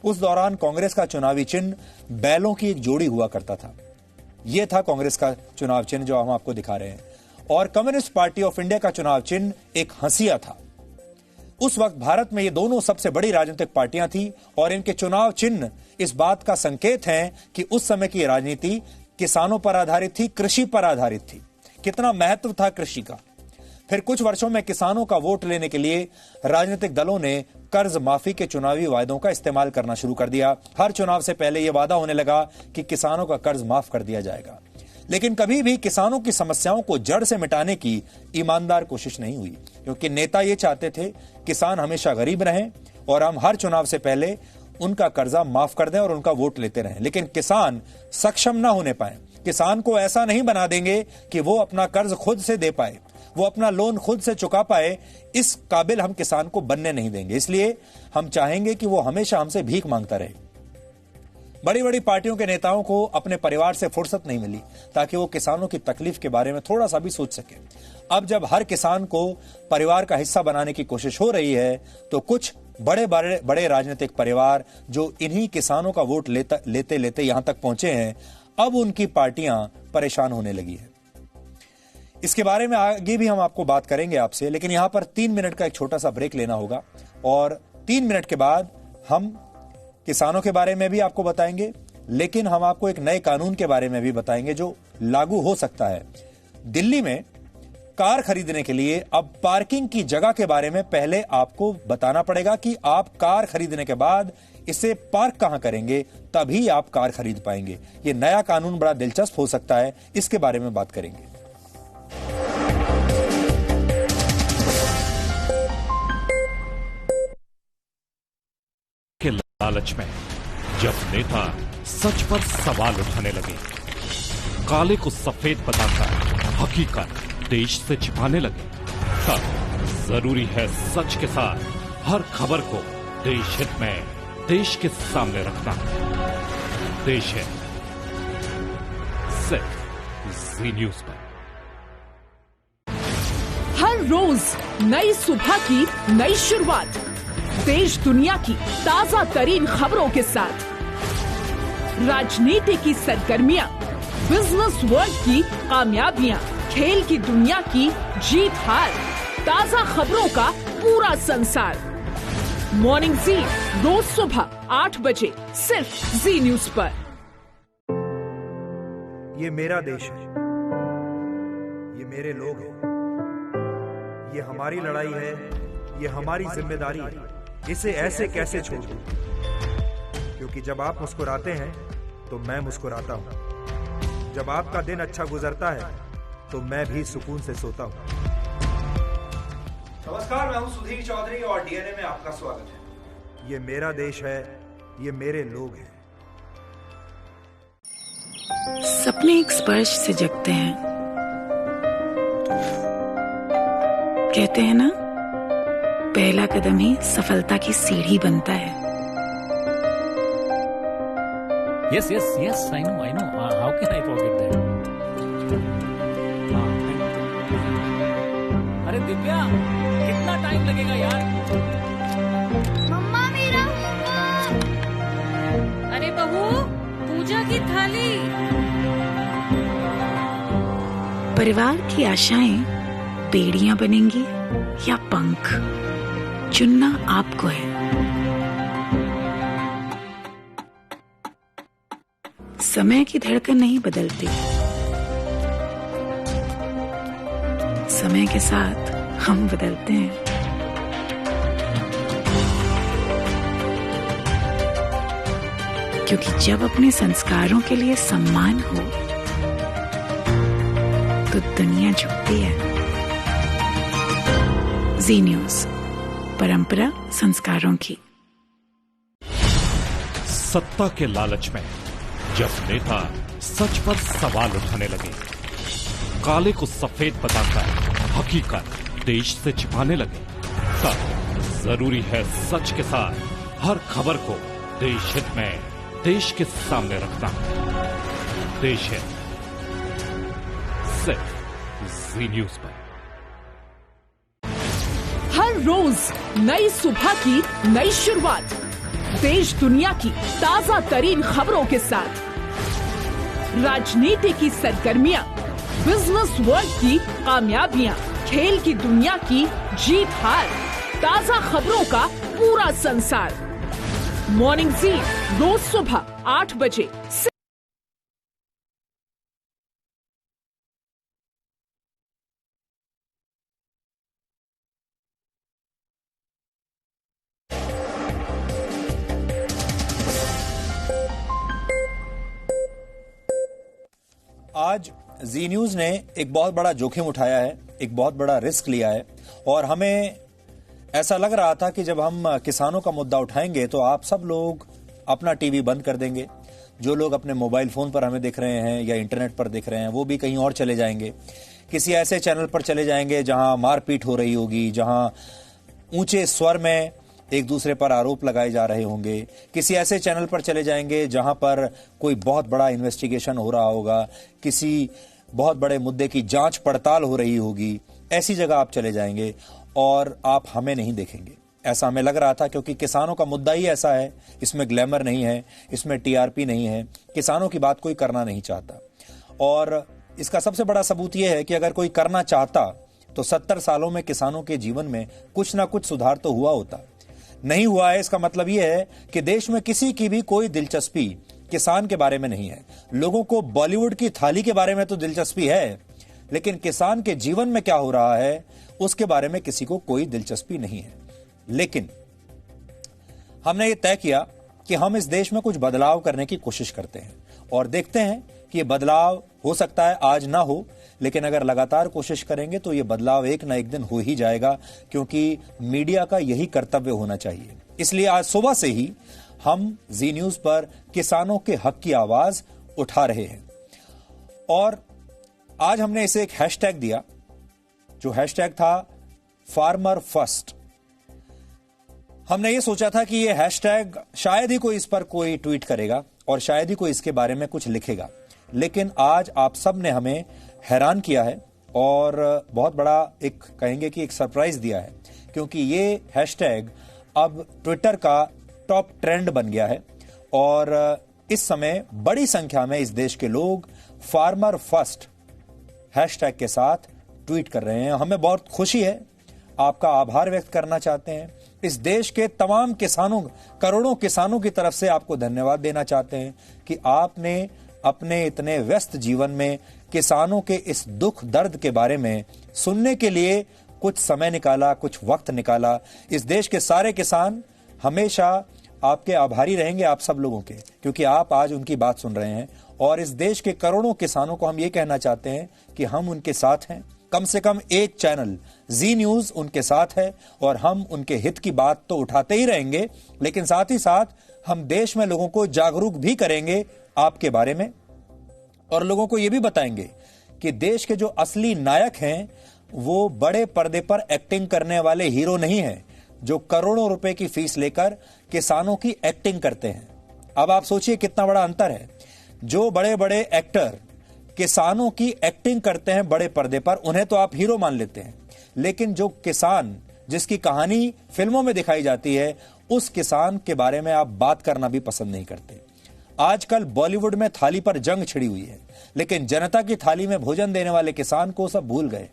उस दौरान कांग्रेस का चुनावी चिन्ह बैलों की एक जोड़ी हुआ करता था। यह था कांग्रेस का चुनाव चिन्ह जो हम आपको दिखा रहे हैं, और कम्युनिस्ट पार्टी ऑफ इंडिया का चुनाव चिन्ह एक हंसिया था। उस वक्त भारत में ये दोनों सबसे बड़ी राजनीतिक पार्टियां थी और इनके चुनाव चिन्ह इस बात का संकेत हैं कि उस समय की राजनीति किसानों पर आधारित थी, कृषि पर आधारित थी। कितना महत्व था कृषि का। फिर कुछ वर्षों में किसानों का वोट लेने के लिए राजनीतिक दलों ने कर्ज माफी के चुनावी वायदों का इस्तेमाल करना शुरू कर दिया। हर चुनाव से पहले यह वादा होने लगा कि किसानों का कर्ज माफ कर दिया जाएगा, लेकिन कभी भी किसानों की समस्याओं को जड़ से मिटाने की ईमानदार कोशिश नहीं हुई, क्योंकि नेता ये चाहते थे किसान हमेशा गरीब रहें और हम हर चुनाव से पहले उनका कर्जा माफ कर दें और उनका वोट लेते रहें। लेकिन किसान सक्षम ना होने पाए। किसान को ऐसा नहीं बना देंगे कि वो अपना कर्ज खुद से दे पाए, वो अपना लोन खुद से चुका पाए। इस काबिल हम किसान को बनने नहीं देंगे। इसलिए हम चाहेंगे कि वो हमेशा हमसे भीख मांगता रहे। बड़ी बड़ी पार्टियों के नेताओं को अपने परिवार से फुर्सत नहीं मिली ताकि वो किसानों की तकलीफ के बारे में थोड़ा सा भी सोच सके। अब जब हर किसान को परिवार का हिस्सा बनाने की कोशिश हो रही है तो कुछ बड़े राजनीतिक परिवार जो इन्हीं किसानों का वोट लेते लेते यहां तक पहुंचे हैं, अब उनकी पार्टियां परेशान होने लगी है। इसके बारे में आगे भी हम आपको बात करेंगे आपसे, लेकिन यहां पर 3 मिनट का एक छोटा सा ब्रेक लेना होगा और 3 मिनट के बाद हम किसानों के बारे में भी आपको बताएंगे, लेकिन हम आपको एक नए कानून के बारे में भी बताएंगे जो लागू हो सकता है। दिल्ली में कार खरीदने के लिए अब पार्किंग की जगह के बारे में पहले आपको बताना पड़ेगा कि आप कार खरीदने के बाद इसे पार्क कहां करेंगे, तभी आप कार खरीद पाएंगे। यह नया कानून बड़ा दिलचस्प हो सकता है, इसके बारे में बात करेंगे। के लालच में जब नेता सच पर सवाल उठाने लगे, काले को सफेद बताकर हकीकत देश से छिपाने लगे, तब जरूरी है सच के साथ हर खबर को देश हित में देश के सामने रखना। देश है सिर्फ जी न्यूज पर। हर रोज नई सुबह की नई शुरुआत, देश दुनिया की ताजा तरीन खबरों के साथ, राजनीति की सरगर्मियां, बिजनेस वर्ल्ड की कामयाबियां, खेल की दुनिया की जीत हार, ताजा खबरों का पूरा संसार। मॉर्निंग जी रोज सुबह 8 बजे सिर्फ जी न्यूज पर। ये मेरा देश है, ये मेरे लोग हैं, ये हमारी लड़ाई है, ये हमारी जिम्मेदारी है। इसे ऐसे कैसे छोड़ दूं? क्योंकि जब आप मुस्कुराते हैं तो मैं मुस्कुराता हूं। जब आपका दिन अच्छा गुजरता है तो मैं भी सुकून से सोता हूं। नमस्कार, मैं हूं सुधीर चौधरी और डीएनए में आपका स्वागत है। ये मेरा देश है, ये मेरे लोग हैं। सपने एक स्पर्श से जगते हैं। कहते हैं ना, पहला कदम ही सफलता की सीढ़ी बनता है। Yes, I know. How can I forget that? अरे दिव्या, कितना टाइम लगेगा यार? मम्मा मेरा होमवर्क। अरे बहू, पूजा की थाली। परिवार की आशाएं बेड़ियां बनेंगी या पंख, चुनना आपको है। समय की धड़कन नहीं बदलती, समय के साथ हम बदलते हैं। क्योंकि जब अपने संस्कारों के लिए सम्मान हो तो दुनिया झुकती है। जी न्यूज, परंपरा संस्कारों की। सत्ता के लालच में जब नेता सच पर सवाल उठाने लगे, काले को सफेद बताकर हकीकत देश से छिपाने लगे, तब जरूरी है सच के साथ हर खबर को देश हित में देश के सामने रखना। देश है सिर्फ जी न्यूज पर। हर रोज नई सुबह की नई शुरुआत, देश दुनिया की ताजा तरीन खबरों के साथ, राजनीति की सरगर्मियां, बिजनेस वर्ल्ड की कामयाबियां, खेल की दुनिया की जीत हार, ताजा खबरों का पूरा संसार। मॉर्निंग जी रोज सुबह 8 बजे। आज जी न्यूज ने एक बहुत बड़ा जोखिम उठाया है, एक बहुत बड़ा रिस्क लिया है और हमें ऐसा लग रहा था कि जब हम किसानों का मुद्दा उठाएंगे तो आप सब लोग अपना टीवी बंद कर देंगे। जो लोग अपने मोबाइल फोन पर हमें देख रहे हैं या इंटरनेट पर देख रहे हैं वो भी कहीं और चले जाएंगे, किसी ऐसे चैनल पर चले जाएंगे जहां मारपीट हो रही होगी, जहां ऊंचे स्वर में एक दूसरे पर आरोप लगाए जा रहे होंगे, किसी ऐसे चैनल पर चले जाएंगे जहां पर कोई बहुत बड़ा इन्वेस्टिगेशन हो रहा होगा, किसी बहुत बड़े मुद्दे की जांच पड़ताल हो रही होगी। ऐसी जगह आप चले जाएंगे और आप हमें नहीं देखेंगे। ऐसा हमें लग रहा था क्योंकि किसानों का मुद्दा ही ऐसा है, इसमें ग्लैमर नहीं है, इसमें टीआरपी नहीं है, किसानों की बात कोई करना नहीं चाहता। और इसका सबसे बड़ा सबूत यह है कि अगर कोई करना चाहता तो 70 सालों में किसानों के जीवन में कुछ ना कुछ सुधार तो हुआ होता। नहीं हुआ है, इसका मतलब यह है कि देश में किसी की भी कोई दिलचस्पी किसान के बारे में नहीं है। लोगों को बॉलीवुड की थाली के बारे में तो दिलचस्पी है, लेकिन किसान के जीवन में क्या हो रहा है उसके बारे में किसी को कोई दिलचस्पी नहीं है। लेकिन हमने ये तय किया कि हम इस देश में कुछ बदलाव करने की कोशिश करते हैं और देखते हैं कि ये बदलाव हो सकता है आज ना हो, लेकिन अगर लगातार कोशिश करेंगे तो ये बदलाव एक ना एक दिन हो ही जाएगा, क्योंकि मीडिया का यही कर्तव्य होना चाहिए। इसलिए आज सुबह से ही हम जी न्यूज पर किसानों के हक की आवाज उठा रहे हैं और आज हमने इसे एक हैशटैग दिया, जो हैशटैग था फार्मर फर्स्ट। हमने ये सोचा था कि ये हैशटैग शायद ही कोई इस पर कोई ट्वीट करेगा और शायद ही कोई इसके बारे में कुछ लिखेगा, लेकिन आज आप सब ने हमें हैरान किया है और बहुत बड़ा एक कहेंगे कि एक सरप्राइज दिया है, क्योंकि ये हैशटैग अब ट्विटर का टॉप ट्रेंड बन गया है और इस समय बड़ी संख्या में इस देश के लोग फार्मर फर्स्ट हैशटैग के साथ ट्वीट कर रहे हैं। हमें बहुत खुशी है, आपका आभार व्यक्त करना चाहते हैं। इस देश के तमाम किसानों, करोड़ों किसानों की तरफ से आपको धन्यवाद देना चाहते हैं कि आपने अपने इतने व्यस्त जीवन में किसानों के इस दुख दर्द के बारे में सुनने के लिए कुछ समय निकाला, कुछ वक्त निकाला। इस देश के सारे किसान हमेशा आपके आभारी रहेंगे, आप सब लोगों के, क्योंकि आप आज उनकी बात सुन रहे हैं। और इस देश के करोड़ों किसानों को हम ये कहना चाहते हैं कि हम उनके साथ हैं। कम से कम एक चैनल जी न्यूज उनके साथ है और हम उनके हित की बात तो उठाते ही रहेंगे, लेकिन साथ ही साथ हम देश में लोगों को जागरूक भी करेंगे आपके बारे में, और लोगों को यह भी बताएंगे कि देश के जो असली नायक हैं वो बड़े पर्दे पर एक्टिंग करने वाले हीरो नहीं हैं, जो करोड़ों रुपए की फीस लेकर किसानों की एक्टिंग करते हैं। अब आप सोचिए कितना बड़ा अंतर है। जो बड़े बड़े एक्टर किसानों की एक्टिंग करते हैं बड़े पर्दे पर, उन्हें तो आप हीरो मान लेते हैं, लेकिन जो किसान जिसकी कहानी फिल्मों में दिखाई जाती है, उस किसान के बारे में आप बात करना भी पसंद नहीं करते। आजकल बॉलीवुड में थाली पर जंग छिड़ी हुई है, लेकिन जनता की थाली में भोजन देने वाले किसान को सब भूल गए।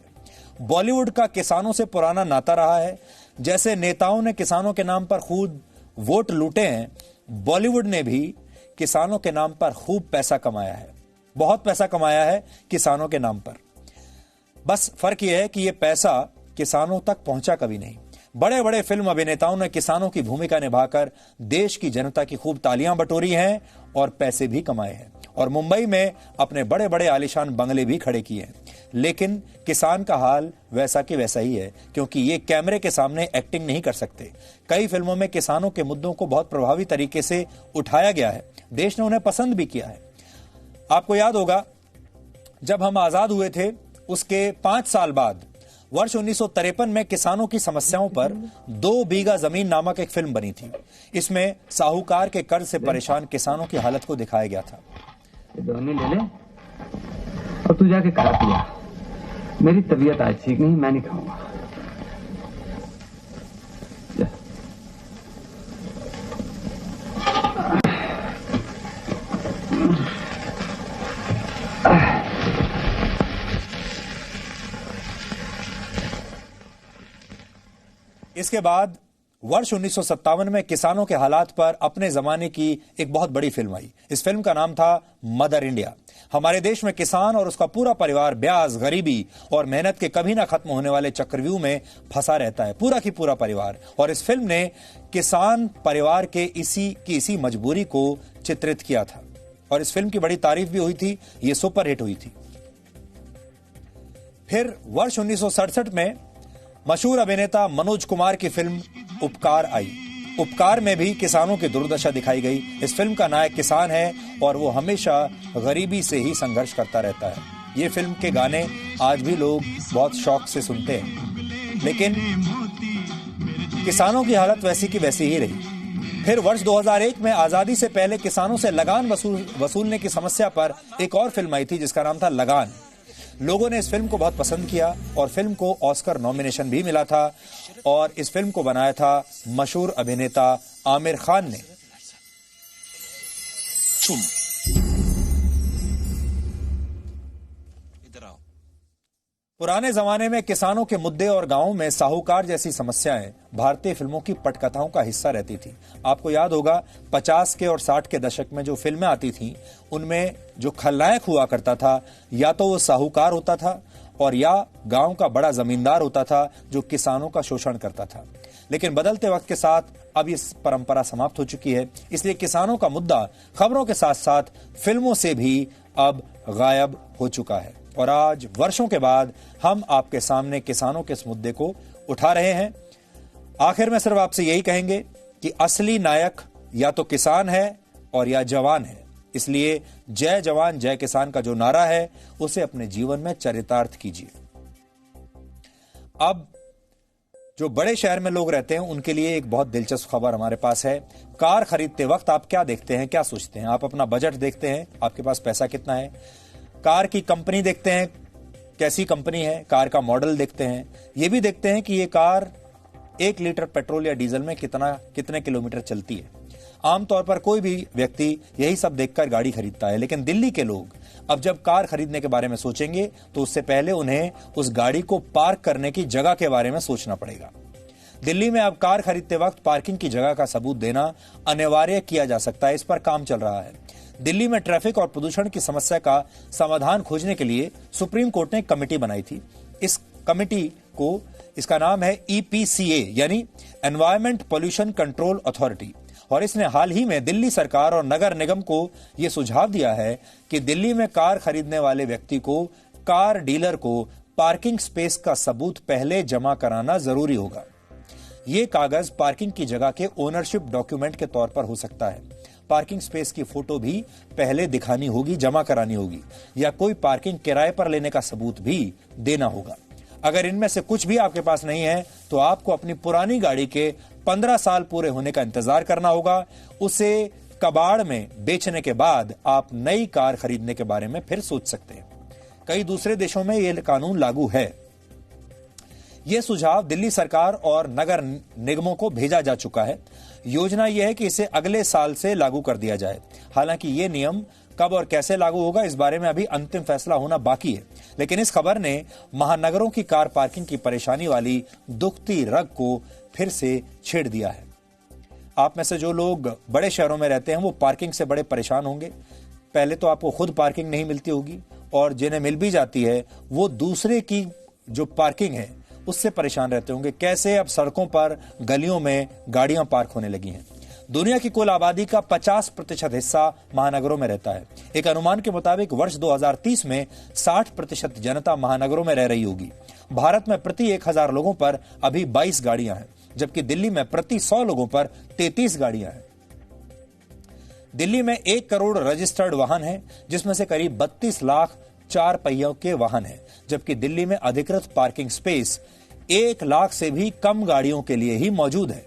बॉलीवुड का किसानों से पुराना नाता रहा है। जैसे नेताओं ने किसानों के नाम पर खूब वोट लूटे हैं, बॉलीवुड ने भी किसानों के नाम पर खूब पैसा कमाया है, बहुत पैसा कमाया है किसानों के नाम पर। बस फर्क यह है कि यह पैसा किसानों तक पहुंचा कभी नहीं। बड़े बड़े फिल्म अभिनेताओं ने किसानों की भूमिका निभाकर देश की जनता की खूब तालियां बटोरी हैं और पैसे भी कमाए हैं, और मुंबई में अपने बड़े बड़े आलीशान बंगले भी खड़े किए हैं। लेकिन किसान का हाल वैसा कि वैसा ही है, क्योंकि ये कैमरे के सामने एक्टिंग नहीं कर सकते। कई फिल्मों में किसानों के मुद्दों को बहुत प्रभावी तरीके से उठाया गया है, देश ने उन्हें पसंद भी किया है। आपको याद होगा, जब हम आजाद हुए थे उसके 5 साल बाद वर्ष 1953 में किसानों की समस्याओं पर 2 बीघा जमीन नामक एक फिल्म बनी थी। इसमें साहूकार के कर्ज से परेशान किसानों की हालत को दिखाया गया था। दवाई ले ले और तू जाके खा पिया। मेरी तबीयत आज ठीक नहीं, मैं नहीं खाऊंगा। इसके बाद वर्ष 1957 में किसानों के हालात पर अपने जमाने की एक बहुत बड़ी फिल्म आई। इस फिल्म का नाम था मदर इंडिया। हमारे देश में किसान और उसका पूरा परिवार ब्याज, गरीबी और मेहनत के कभी ना खत्म होने वाले चक्रव्यूह में फंसा रहता है, पूरा की पूरा परिवार। और इस फिल्म ने किसान परिवार के इसी मजबूरी को चित्रित किया था, और इस फिल्म की बड़ी तारीफ भी हुई थी, ये सुपरहिट हुई थी। फिर वर्ष 1967 में मशहूर अभिनेता मनोज कुमार की फिल्म उपकार आई। उपकार में भी किसानों की दुर्दशा दिखाई गई। इस फिल्म का नायक किसान है और वो हमेशा गरीबी से ही संघर्ष करता रहता है। ये फिल्म के गाने आज भी लोग बहुत शौक से सुनते हैं, लेकिन किसानों की हालत वैसी की वैसी ही रही। फिर वर्ष 2001 में आजादी से पहले किसानों से लगान वसूलने की समस्या पर एक और फिल्म आई थी जिसका नाम था लगान। लोगों ने इस फिल्म को बहुत पसंद किया और फिल्म को ऑस्कर नॉमिनेशन भी मिला था, और इस फिल्म को बनाया था मशहूर अभिनेता आमिर खान ने। पुराने जमाने में किसानों के मुद्दे और गांवों में साहूकार जैसी समस्याएं भारतीय फिल्मों की पटकथाओं का हिस्सा रहती थी। आपको याद होगा 50 के और 60 के दशक में जो फिल्में आती थीं, उनमें जो खलनायक हुआ करता था या तो वो साहूकार होता था और या गांव का बड़ा जमींदार होता था जो किसानों का शोषण करता था। लेकिन बदलते वक्त के साथ अब ये परंपरा समाप्त हो चुकी है, इसलिए किसानों का मुद्दा खबरों के साथ साथ फिल्मों से भी अब गायब हो चुका है। और आज वर्षों के बाद हम आपके सामने किसानों के इस मुद्दे को उठा रहे हैं। आखिर में सिर्फ आपसे यही कहेंगे कि असली नायक या तो किसान है और या जवान है। इसलिए जय जवान जय किसान का जो नारा है उसे अपने जीवन में चरितार्थ कीजिए। अब जो बड़े शहर में लोग रहते हैं उनके लिए एक बहुत दिलचस्प खबर हमारे पास है। कार खरीदते वक्त आप क्या देखते हैं, क्या सोचते हैं? आप अपना बजट देखते हैं, आपके पास पैसा कितना है। कार की कंपनी देखते हैं, कैसी कंपनी है। कार का मॉडल देखते हैं। यह भी देखते हैं कि यह कार 1 लीटर पेट्रोल या डीजल में कितने किलोमीटर चलती है। आमतौर पर कोई भी व्यक्ति यही सब देखकर गाड़ी खरीदता है, लेकिन दिल्ली के लोग अब जब कार खरीदने के बारे में सोचेंगे तो उससे पहले उन्हें उस गाड़ी को पार्क करने की जगह के बारे में सोचना पड़ेगा। दिल्ली में अब कार खरीदते वक्त पार्किंग की जगह का सबूत देना अनिवार्य किया जा सकता है। इस पर काम चल रहा है। दिल्ली में ट्रैफिक और प्रदूषण की समस्या का समाधान खोजने के लिए सुप्रीम कोर्ट ने एक कमेटी बनाई थी। इस कमेटी को इसका नाम है EPCA यानी एनवायरमेंट पोल्यूशन कंट्रोल अथॉरिटी, और इसने हाल ही में दिल्ली सरकार और नगर निगम को यह सुझाव दिया है कि दिल्ली में कार खरीदने वाले व्यक्ति को कार डीलर को पार्किंग स्पेस का सबूत पहले जमा कराना जरूरी होगा। ये कागज पार्किंग की जगह के ओनरशिप डॉक्यूमेंट के तौर पर हो सकता है। पार्किंग स्पेस की फोटो भी पहले दिखानी होगी, जमा करानी होगी, या कोई पार्किंग किराए पर लेने का सबूत भी देना होगा। अगर इनमें से कुछ भी आपके पास नहीं है तो आपको अपनी पुरानी गाड़ी के 15 साल पूरे होने का इंतजार करना होगा। उसे कबाड़ में बेचने के बाद आप नई कार खरीदने के बारे में फिर सोच सकते हैं। कई दूसरे देशों में यह कानून लागू है। यह सुझाव दिल्ली सरकार और नगर निगमों को भेजा जा चुका है। योजना यह है कि इसे अगले साल से लागू कर दिया जाए। हालांकि यह नियम कब और कैसे लागू होगा इस बारे में अभी अंतिम फैसला होना बाकी है, लेकिन इस खबर ने महानगरों की कार पार्किंग की परेशानी वाली दुखती रग को फिर से छेड़ दिया है। आप में से जो लोग बड़े शहरों में रहते हैं वो पार्किंग से बड़े परेशान होंगे। पहले तो आपको खुद पार्किंग नहीं मिलती होगी, और जिन्हें मिल भी जाती है वो दूसरे की जो पार्किंग है उससे परेशान रहते होंगे। कैसे अब सड़कों पर गलियों में गाड़ियां पार्क होने लगी हैं। दुनिया की कुल आबादी का 50% हिस्सा महानगरों में रहता है। एक अनुमान के मुताबिक वर्ष 2030 में 60% जनता महानगरों में रह रही होगी। भारत में प्रति 1000 लोगों पर अभी 22 गाड़ियां हैं, जबकि दिल्ली में प्रति 100 लोगों पर 33 गाड़ियां हैं। दिल्ली में 1 करोड़ रजिस्टर्ड वाहन हैं, जिसमें से करीब 32 लाख 4 पहियों के वाहन हैं, जबकि दिल्ली में अधिकृत पार्किंग स्पेस 1 लाख से भी कम गाड़ियों के लिए ही मौजूद है।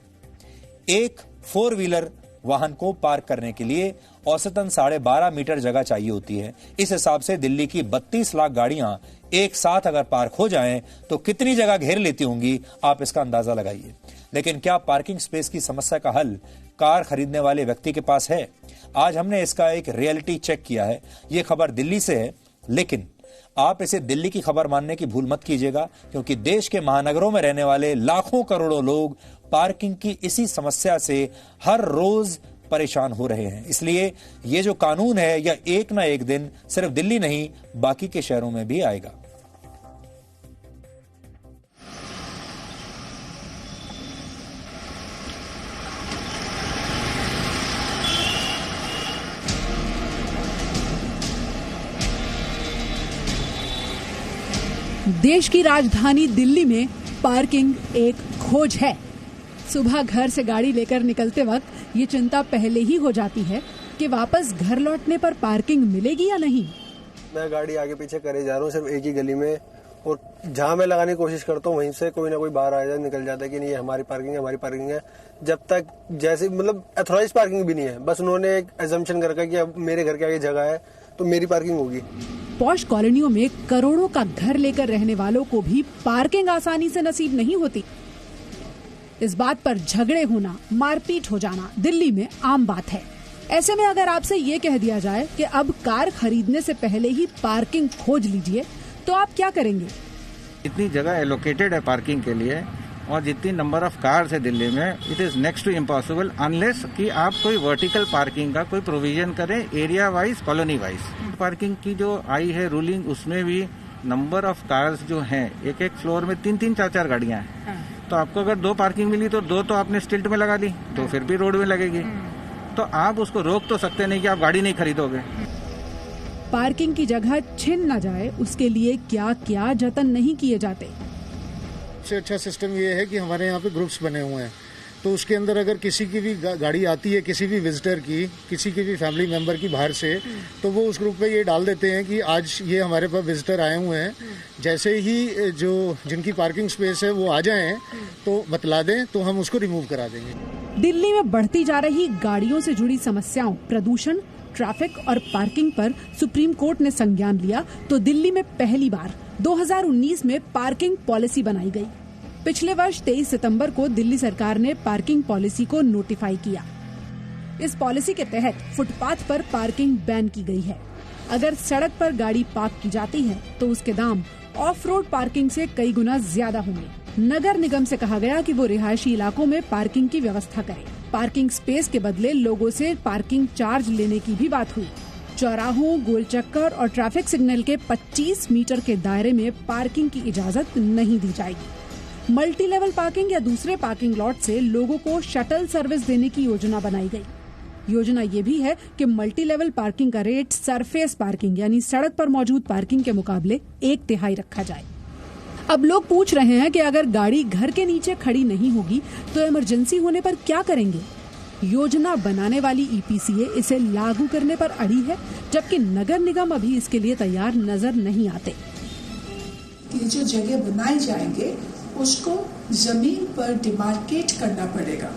एक 4 व्हीलर वाहन को पार्क करने के लिए औसतन 12.5 मीटर जगह चाहिए होती है। इस हिसाब से दिल्ली की 32 लाख गाड़ियां एक साथ अगर पार्क हो जाएं तो कितनी जगह घेर लेती होंगी, आप इसका अंदाजा लगाइए। लेकिन क्या पार्किंग स्पेस की समस्या का हल कार खरीदने वाले व्यक्ति के पास है? आज हमने इसका एक रियलिटी चेक किया है। यह खबर दिल्ली से है, लेकिन आप इसे दिल्ली की खबर मानने की भूल मत कीजिएगा, क्योंकि देश के महानगरों में रहने वाले लाखों करोड़ों लोग पार्किंग की इसी समस्या से हर रोज परेशान हो रहे हैं। इसलिए ये जो कानून है यह एक ना एक दिन सिर्फ दिल्ली नहीं बाकी के शहरों में भी आएगा। देश की राजधानी दिल्ली में पार्किंग एक खोज है। सुबह घर से गाड़ी लेकर निकलते वक्त ये चिंता पहले ही हो जाती है कि वापस घर लौटने पर पार्किंग मिलेगी या नहीं। मैं गाड़ी आगे पीछे करे जा रहा हूँ सिर्फ एक ही गली में, और जहाँ मैं लगाने की कोशिश करता हूँ वहीं से कोई ना कोई बाहर आ जाए, निकल जाता है कि नहीं ये हमारी पार्किंग है, हमारी पार्किंग है। जब तक जैसे मतलब अथॉराइज पार्किंग भी नहीं है, बस उन्होंने एक एजम्पशन कर रखा कि अब मेरे घर के आगे जगह है तो मेरी पार्किंग होगी। पॉश कॉलोनियों में करोड़ों का घर लेकर रहने वालों को भी पार्किंग आसानी से नसीब नहीं होती। इस बात पर झगड़े होना, मारपीट हो जाना दिल्ली में आम बात है। ऐसे में अगर आपसे ये कह दिया जाए कि अब कार खरीदने से पहले ही पार्किंग खोज लीजिए, तो आप क्या करेंगे? इतनी जगह एलोकेटेड है पार्किंग के लिए, और जितनी नंबर ऑफ कार्स है दिल्ली में, it is next to impossible unless कि आप कोई वर्टिकल पार्किंग का कोई प्रोविजन करें area wise, colony wise. Parking की जो आई है रूलिंग, उसमें भी नंबर ऑफ कार्स जो हैं, एक एक फ्लोर में 3-3, 4-4 गाड़ियां हैं। तो आपको अगर 2 पार्किंग मिली तो 2 तो आपने स्टिल्ट में लगा ली, तो फिर भी रोड में लगेगी। तो आप उसको रोक तो सकते नहीं कि आप गाड़ी नहीं खरीदोगे। पार्किंग की जगह छिन न जाए, उसके लिए क्या क्या जतन नहीं किए जाते। सबसे अच्छा सिस्टम ये है कि हमारे यहाँ पे ग्रुप्स बने हुए हैं, तो उसके अंदर अगर किसी की भी गाड़ी आती है, किसी भी विजिटर की, किसी की भी फैमिली मेंबर की बाहर से, तो वो उस ग्रुप पे ये डाल देते हैं कि आज ये हमारे पास विजिटर आए हुए हैं। जैसे ही जो जिनकी पार्किंग स्पेस है वो आ जाएं तो बतला दें, तो हम उसको रिमूव करा देंगे। दिल्ली में बढ़ती जा रही गाड़ियों से जुड़ी समस्याओं, प्रदूषण, ट्रैफिक और पार्किंग पर सुप्रीम कोर्ट ने संज्ञान लिया तो दिल्ली में पहली बार 2019 में पार्किंग पॉलिसी बनाई गई। पिछले वर्ष 23 सितंबर को दिल्ली सरकार ने पार्किंग पॉलिसी को नोटिफाई किया। इस पॉलिसी के तहत फुटपाथ पर पार्किंग बैन की गई है। अगर सड़क पर गाड़ी पार्क की जाती है तो उसके दाम ऑफ रोड पार्किंग से कई गुना ज्यादा होंगे। नगर निगम से कहा गया कि वो रिहायशी इलाकों में पार्किंग की व्यवस्था करे। पार्किंग स्पेस के बदले लोगों से पार्किंग चार्ज लेने की भी बात हुई। चौराहों, गोल चक्कर और ट्रैफिक सिग्नल के 25 मीटर के दायरे में पार्किंग की इजाजत नहीं दी जाएगी। मल्टी लेवल पार्किंग या दूसरे पार्किंग लॉट से लोगों को शटल सर्विस देने की योजना बनाई गई। योजना ये भी है कि मल्टी लेवल पार्किंग का रेट सरफेस पार्किंग यानी सड़क पर मौजूद पार्किंग के मुकाबले 1/3 रखा जाए। अब लोग पूछ रहे हैं कि अगर गाड़ी घर के नीचे खड़ी नहीं होगी तो इमरजेंसी होने पर क्या करेंगे। योजना बनाने वाली EPCA इसे लागू करने पर अड़ी है, जबकि नगर निगम अभी इसके लिए तैयार नजर नहीं आते। ये जो जगह बनाए जाएंगे उसको जमीन पर डिमार्केट करना पड़ेगा,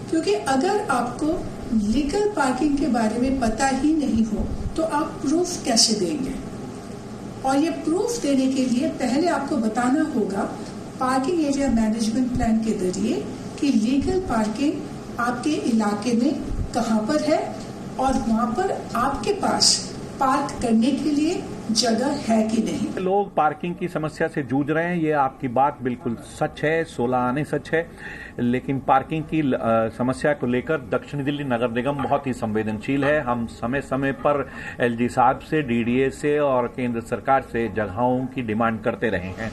क्योंकि अगर आपको लीगल पार्किंग के बारे में पता ही नहीं हो तो आप प्रूफ कैसे देंगे। और ये प्रूफ देने के लिए पहले आपको बताना होगा पार्किंग एरिया मैनेजमेंट प्लान के जरिए कि लीगल पार्किंग आपके इलाके में कहाँ पर है और वहाँ पर आपके पास पार्क करने के लिए जगह है कि नहीं। लोग पार्किंग की समस्या से जूझ रहे हैं, ये आपकी बात बिल्कुल सच है, 16 आने सच है, लेकिन पार्किंग की समस्या को लेकर दक्षिणी दिल्ली नगर निगम बहुत ही संवेदनशील है। हम समय समय पर LG साहब से, DDA से और केंद्र सरकार से जगहों की डिमांड करते रहे हैं।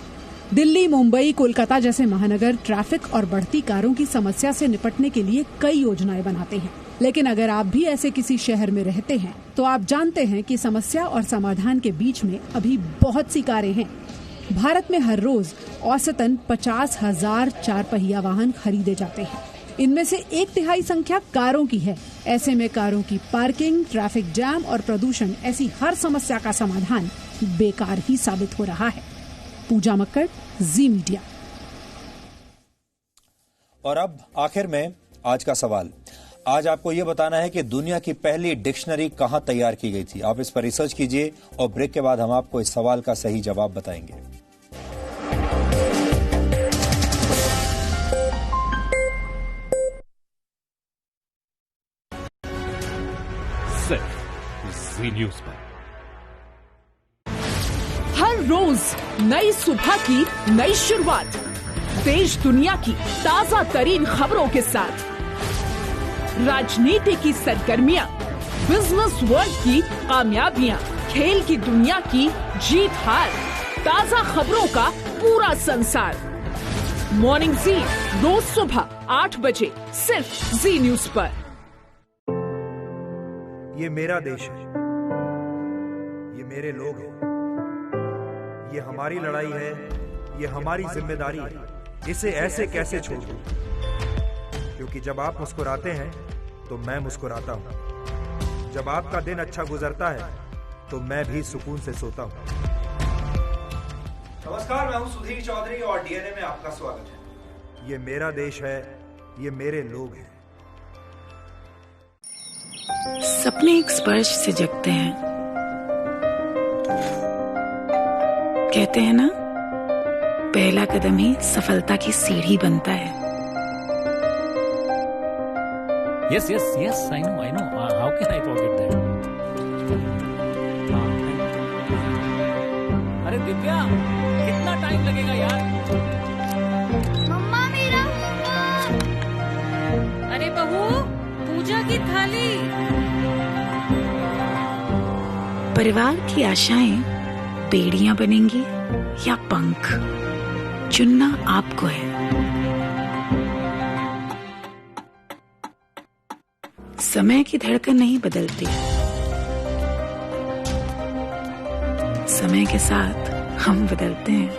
दिल्ली, मुंबई, कोलकाता जैसे महानगर ट्रैफिक और बढ़ती कारों की समस्या से निपटने के लिए कई योजनाएं बनाते हैं, लेकिन अगर आप भी ऐसे किसी शहर में रहते हैं तो आप जानते हैं कि समस्या और समाधान के बीच में अभी बहुत सी कारें हैं। भारत में हर रोज औसतन 50,000 4 पहिया वाहन खरीदे जाते हैं। इनमें से 1/3 संख्या कारों की है। ऐसे में कारों की पार्किंग, ट्रैफिक जैम और प्रदूषण ऐसी हर समस्या का समाधान बेकार ही साबित हो रहा है। पूजा मक्कड़, जी मीडिया। और अब आखिर में आज का सवाल। आज आपको यह बताना है कि दुनिया की पहली डिक्शनरी कहां तैयार की गई थी। आप इस पर रिसर्च कीजिए और ब्रेक के बाद हम आपको इस सवाल का सही जवाब बताएंगे। सिर्फ जी न्यूज़ पर हर रोज नई सुबह की नई शुरुआत, देश दुनिया की ताजा तरीन खबरों के साथ, राजनीति की सरगर्मियां, बिजनेस वर्ल्ड की कामयाबियां, खेल की दुनिया की जीत हार, ताजा खबरों का पूरा संसार। मॉर्निंग जी रोज सुबह 8 बजे सिर्फ जी न्यूज पर। ये मेरा देश है, ये मेरे लोग हैं, ये हमारी लड़ाई है, ये हमारी जिम्मेदारी है। इसे ऐसे कैसे छोड़ दूं? क्योंकि जब आप मुस्कुराते हैं तो मैं मुस्कुराता हूं। जब आपका दिन अच्छा गुजरता है तो मैं भी सुकून से सोता हूं। नमस्कार, मैं हूं सुधीर चौधरी और DNA में आपका स्वागत है। ये मेरा देश है, ये मेरे लोग हैं। सपने एक स्पर्श से जगते हैं। कहते हैं ना, पहला कदम ही सफलता की सीढ़ी बनता है। Yes, I know. How can I forget that? अरे दिव्या, कितना टाइम लगेगा यार? मम्मा मेरा होमवर्क। अरे बहू, पूजा की थाली। परिवार की आशाएं बेड़ियां बनेंगी या पंख, चुनना आपको है। समय की धड़कन नहीं बदलती, समय के साथ हम बदलते हैं।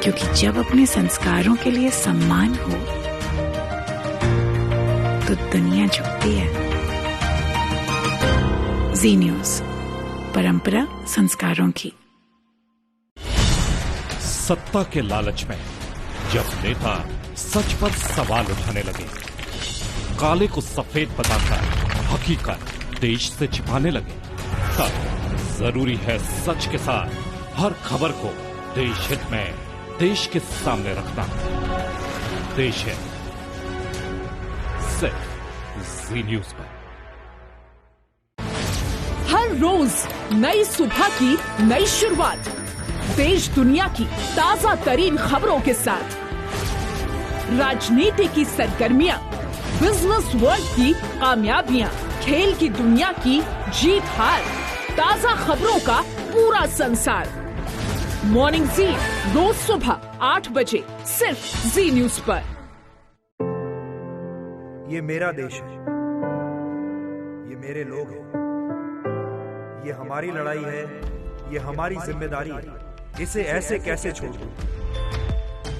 क्योंकि जब अपने संस्कारों के लिए सम्मान हो तो दुनिया झुकती है। जी न्यूज़, परंपरा संस्कारों की। सत्ता के लालच में जब नेता सच पर सवाल उठाने लगे, काले को सफेद बताकर हकीकत देश से छिपाने लगे, तब जरूरी है सच के साथ हर खबर को देश हित में देश के सामने रखना। देश है सिर्फ जी न्यूज पर। हर रोज नई सुबह की नई शुरुआत, देश दुनिया की ताजा तरीन खबरों के साथ, राजनीति की सरगर्मियां, बिजनेस वर्ल्ड की कामयाबियां, खेल की दुनिया की जीत हार, ताजा खबरों का पूरा संसार। मॉर्निंग जी रोज सुबह 8 बजे सिर्फ जी न्यूज पर। ये मेरा देश है, ये मेरे लोग हैं, ये हमारी लड़ाई है, ये हमारी जिम्मेदारी है। इसे ऐसे कैसे छोड़ दूं?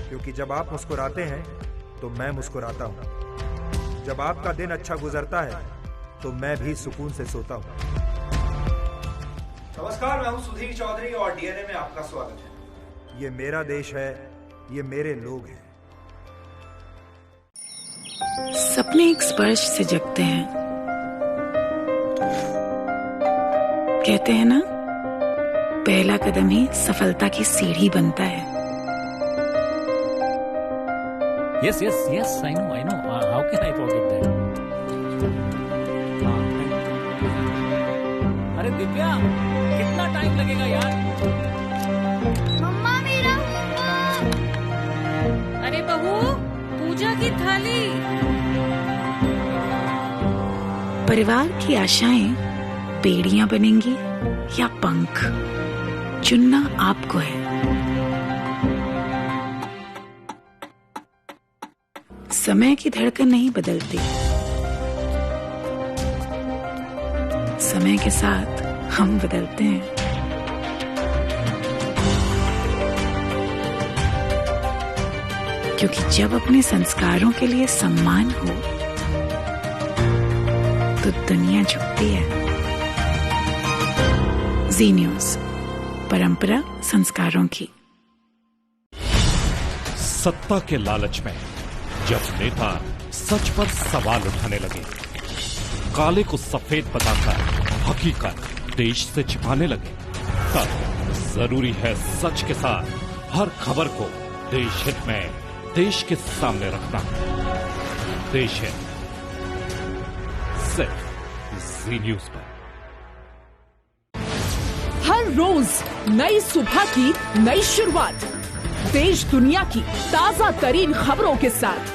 क्योंकि जब आप मुस्कुराते हैं तो मैं मुस्कुराता हूं। जब आपका दिन अच्छा गुजरता है तो मैं भी सुकून से सोता हूं। नमस्कार, मैं हूं सुधीर चौधरी और डीएनए में आपका स्वागत है। ये मेरा देश है, ये मेरे लोग हैं। सपने एक स्पर्श से जगते हैं। कहते हैं ना, पहला कदम ही सफलता की सीढ़ी बनता है। Yes, yes, yes, I know. How can I forget that? अरे दिव्या, कितना टाइम लगेगा यार? मम्मा मेरा होमवर्क। अरे बहू, पूजा की थाली। परिवार की आशाएं बेड़ियां बनेंगी या पंख, चुनना आपको है। समय की धड़कन नहीं बदलती, समय के साथ हम बदलते हैं। क्योंकि जब अपने संस्कारों के लिए सम्मान हो तो दुनिया झुकती है। जी न्यूज, परंपरा संस्कारों की। सत्ता के लालच में जब नेता सच पर सवाल उठाने लगे, काले को सफेद बताकर हकीकत देश से छिपाने लगे, तब जरूरी है सच के साथ हर खबर को देश हित में देश के सामने रखना। देश है सिर्फ जी न्यूज पर। हर रोज नई सुबह की नई शुरुआत, देश दुनिया की ताजा तरीन खबरों के साथ,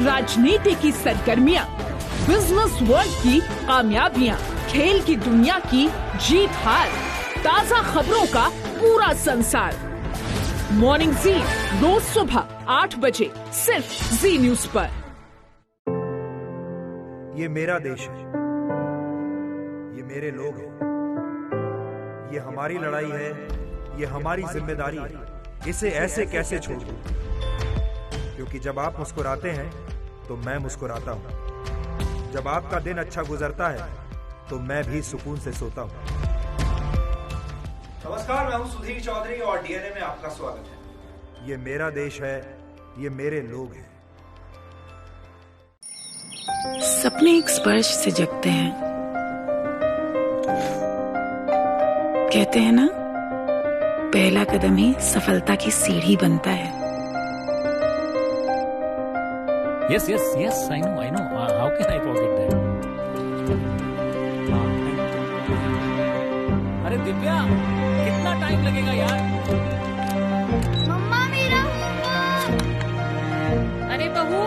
राजनीति की सरगर्मियां, बिजनेस वर्ल्ड की कामयाबियां, खेल की दुनिया की जीत हार, ताजा खबरों का पूरा संसार। मॉर्निंग जी रोज सुबह 8 बजे सिर्फ जी न्यूज पर। ये मेरा देश है, ये मेरे लोग हैं, ये हमारी लड़ाई है, ये हमारी जिम्मेदारी है। इसे ऐसे कैसे छोड़ दूं? क्योंकि जब आप मुस्कुराते हैं तो मैं मुस्कुराता हूं। जब आपका दिन अच्छा गुजरता है तो मैं भी सुकून से सोता हूं। नमस्कार, मैं हूं सुधीर चौधरी और डीएनए में आपका स्वागत है। ये मेरा देश है, ये मेरे लोग हैं। सपने एक स्पर्श से जगते हैं। कहते हैं ना, पहला कदम ही सफलता की सीढ़ी बनता है। Yes, yes, yes, I know. How can I forget that? अरे दिव्या, कितना टाइम लगेगा यार? मम्मा मेरा होमवर्क। अरे बहू,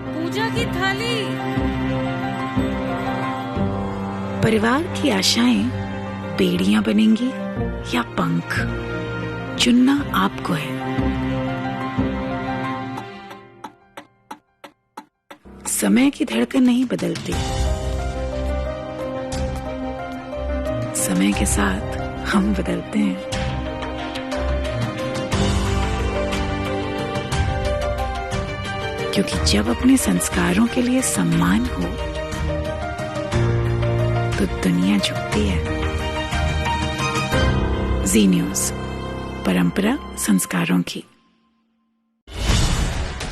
पूजा की थाली। परिवार की आशाएं बेड़ियां बनेंगी या पंख, चुनना आपको है। समय की धड़कन नहीं बदलती, समय के साथ हम बदलते हैं। क्योंकि जब अपने संस्कारों के लिए सम्मान हो तो दुनिया झुकती है। जी न्यूज, परंपरा संस्कारों की।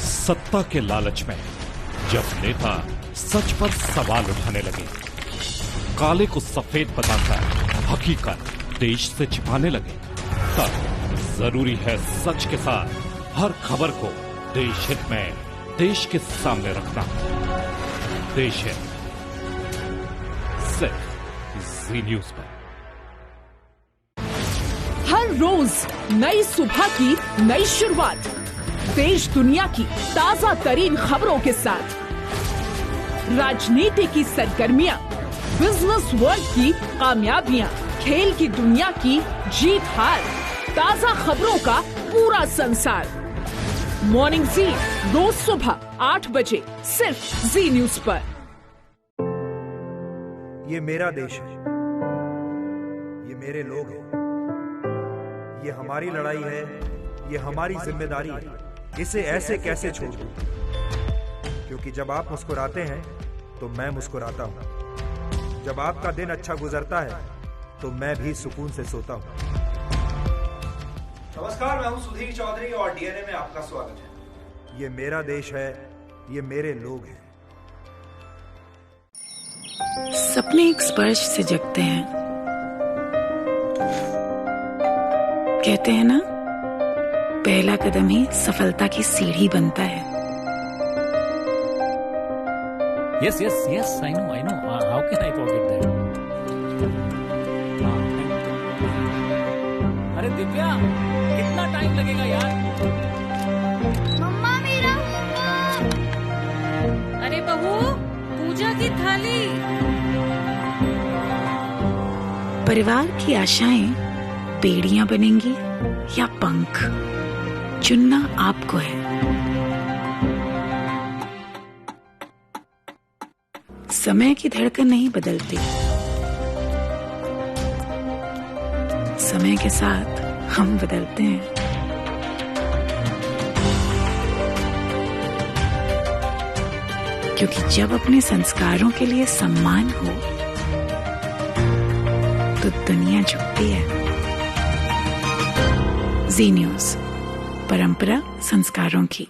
सत्ता के लालच में जब नेता सच पर सवाल उठाने लगे, काले को सफेद बताकर हकीकत देश से छिपाने लगे, तब जरूरी है सच के साथ हर खबर को देश हित में देश के सामने रखना। देश हित सिर्फ जी न्यूज पर। हर रोज नई सुबह की नई शुरुआत, देश दुनिया की ताजा तरीन खबरों के साथ, राजनीति की सरगर्मियां, बिजनेस वर्ल्ड की कामयाबियां, खेल की दुनिया की जीत हार, ताजा खबरों का पूरा संसार। मॉर्निंग जी रोज सुबह 8 बजे सिर्फ जी न्यूज पर। ये मेरा देश है, ये मेरे लोग हैं, ये हमारी लड़ाई है, ये हमारी जिम्मेदारी है। इसे ऐसे कैसे छोड़ दूं? क्योंकि जब आप मुस्कुराते हैं तो मैं मुस्कुराता हूं। जब आपका दिन अच्छा गुजरता है तो मैं भी सुकून से सोता हूं। नमस्कार, मैं हूं सुधीर चौधरी और डीएनए में आपका स्वागत है। ये मेरा देश है, ये मेरे लोग हैं। सपने एक स्पर्श से जगते हैं। कहते हैं ना, पहला कदम ही सफलता की सीढ़ी बनता है। Yes, I know. How can I forget that? अरे दिव्या, कितना टाइम लगेगा यार? मम्मा मेरा होमवर्क। अरे बहू, पूजा की थाली। परिवार की आशाएं बेड़ियां बनेंगी या पंख, चुनना आपको है। समय की धड़कन नहीं बदलती, समय के साथ हम बदलते हैं। क्योंकि जब अपने संस्कारों के लिए सम्मान हो तो दुनिया झुकती है। जी न्यूज, परंपरा संस्कारों की।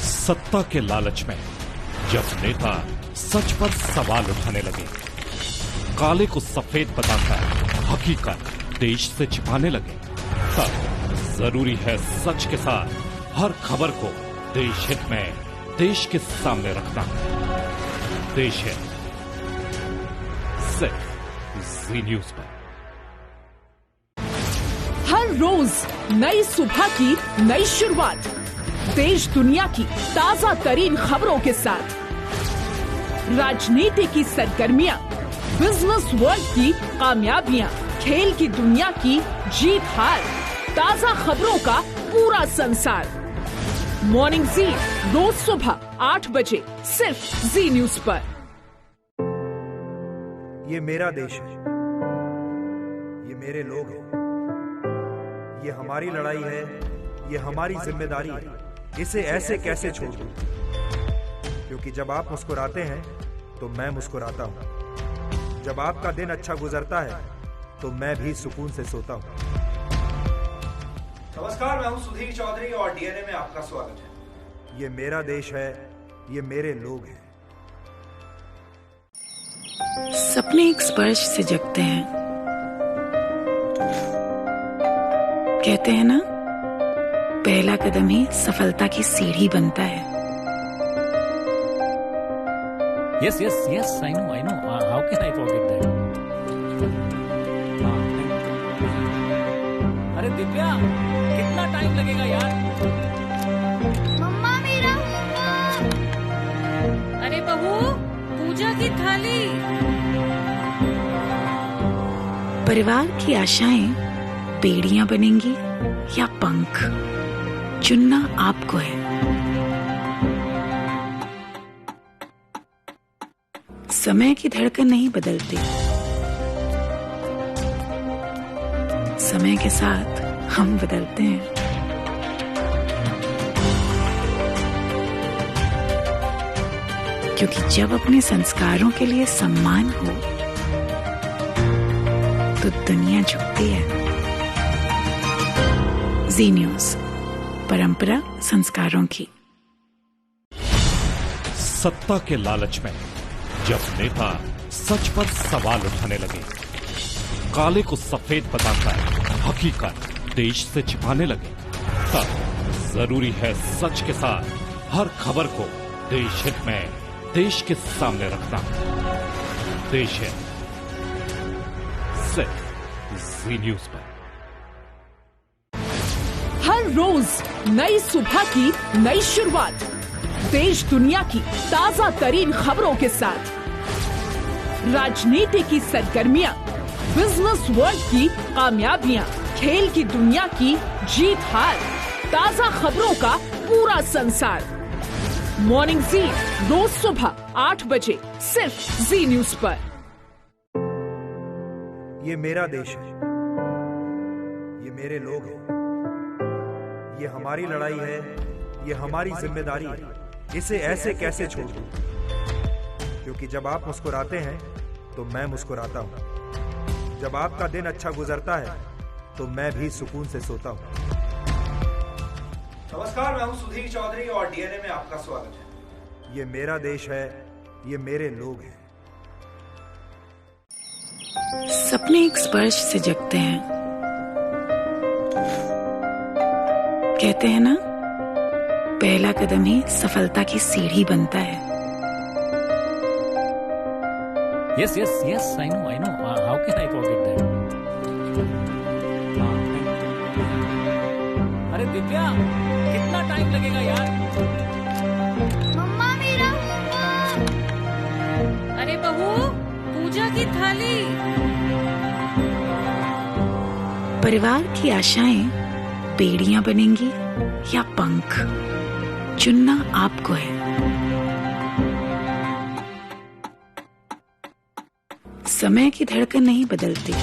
सत्ता के लालच में जब नेता सच पर सवाल उठाने लगे, काले को सफेद बताकर हकीकत देश से छिपाने लगे, तब जरूरी है सच के साथ हर खबर को देश हित में देश के सामने रखना। देश हित सिर्फ जी न्यूज पर। हर रोज नई सुबह की नई शुरुआत, देश दुनिया की ताजा तरीन खबरों के साथ, राजनीति की सरगर्मियां, बिजनेस वर्ल्ड की कामयाबियां, खेल की दुनिया की जीत हार, ताजा खबरों का पूरा संसार। मॉर्निंग जी रोज सुबह 8 बजे सिर्फ जी न्यूज पर। ये मेरा देश है, ये मेरे लोग हैं, ये हमारी लड़ाई है, ये हमारी जिम्मेदारी है। इसे ऐसे कैसे छोड़ दूं? क्योंकि जब आप मुस्कुराते हैं तो मैं मुस्कुराता हूं। जब आपका दिन अच्छा गुजरता है तो मैं भी सुकून से सोता हूं। नमस्कार, मैं हूं सुधीर चौधरी और डीएनए में आपका स्वागत है। ये मेरा देश है, ये मेरे लोग हैं। सपने एक स्पर्श से जगते हैं। कहते हैं ना, पहला कदम ही सफलता की सीढ़ी बनता है। Yes, I know. How can I forget that? अरे दिव्या, कितना टाइम लगेगा यार? मम्मा मेरा होमवर्क। अरे बहू, पूजा की थाली। परिवार की आशाएं बेड़ियां बनेंगी या पंख, चुनना आपको है। समय की धड़कन नहीं बदलती, समय के साथ हम बदलते हैं। क्योंकि जब अपने संस्कारों के लिए सम्मान हो तो दुनिया झुकती है। जी न्यूज, परंपरा संस्कारों की। सत्ता के लालच में जब नेता सच पर सवाल उठाने लगे, काले को सफेद बताकर हकीकत देश से छिपाने लगे, तब जरूरी है सच के साथ हर खबर को देश हित में देश के सामने रखना। देश हित सिर्फ जी न्यूज पर। हर रोज नई सुबह की नई शुरुआत, देश दुनिया की ताजा तरीन खबरों के साथ, राजनीति की सरगर्मियां, बिजनेस वर्ल्ड की कामयाबियां, खेल की दुनिया की जीत हार, ताजा खबरों का पूरा संसार। मॉर्निंग जी रोज सुबह 8 बजे सिर्फ जी न्यूज पर। ये मेरा देश है, ये मेरे लोग हैं, ये हमारी लड़ाई है, ये हमारी जिम्मेदारी है। इसे ऐसे कैसे छोड़ दूं? क्योंकि जब आप मुस्कुराते हैं तो मैं मुस्कुराता हूं। जब आपका दिन अच्छा गुजरता है तो मैं भी सुकून से सोता हूं। नमस्कार, मैं हूं सुधीर चौधरी और डीएनए में आपका स्वागत है। ये मेरा देश है, ये मेरे लोग हैं। सपने एक स्पर्श से जगते हैं। कहते हैं ना, पहला कदम ही सफलता की सीढ़ी बनता है। Yes, I know. How can I forget that? अरे दिव्या, कितना टाइम लगेगा यार? मम्मा मेरा होमवर्क। अरे बहू, पूजा की थाली। परिवार की आशाएं बेड़ियां बनेंगी या पंख, चुनना आपको है। समय की धड़कन नहीं बदलती,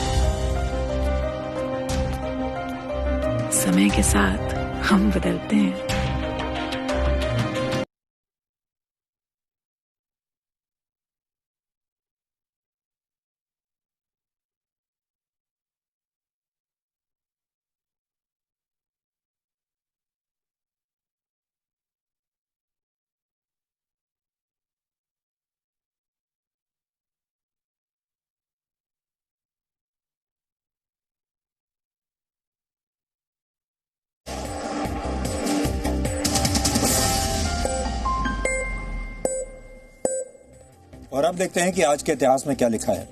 समय के साथ हम बदलते हैं। और अब देखते हैं कि आज के इतिहास में क्या लिखा है।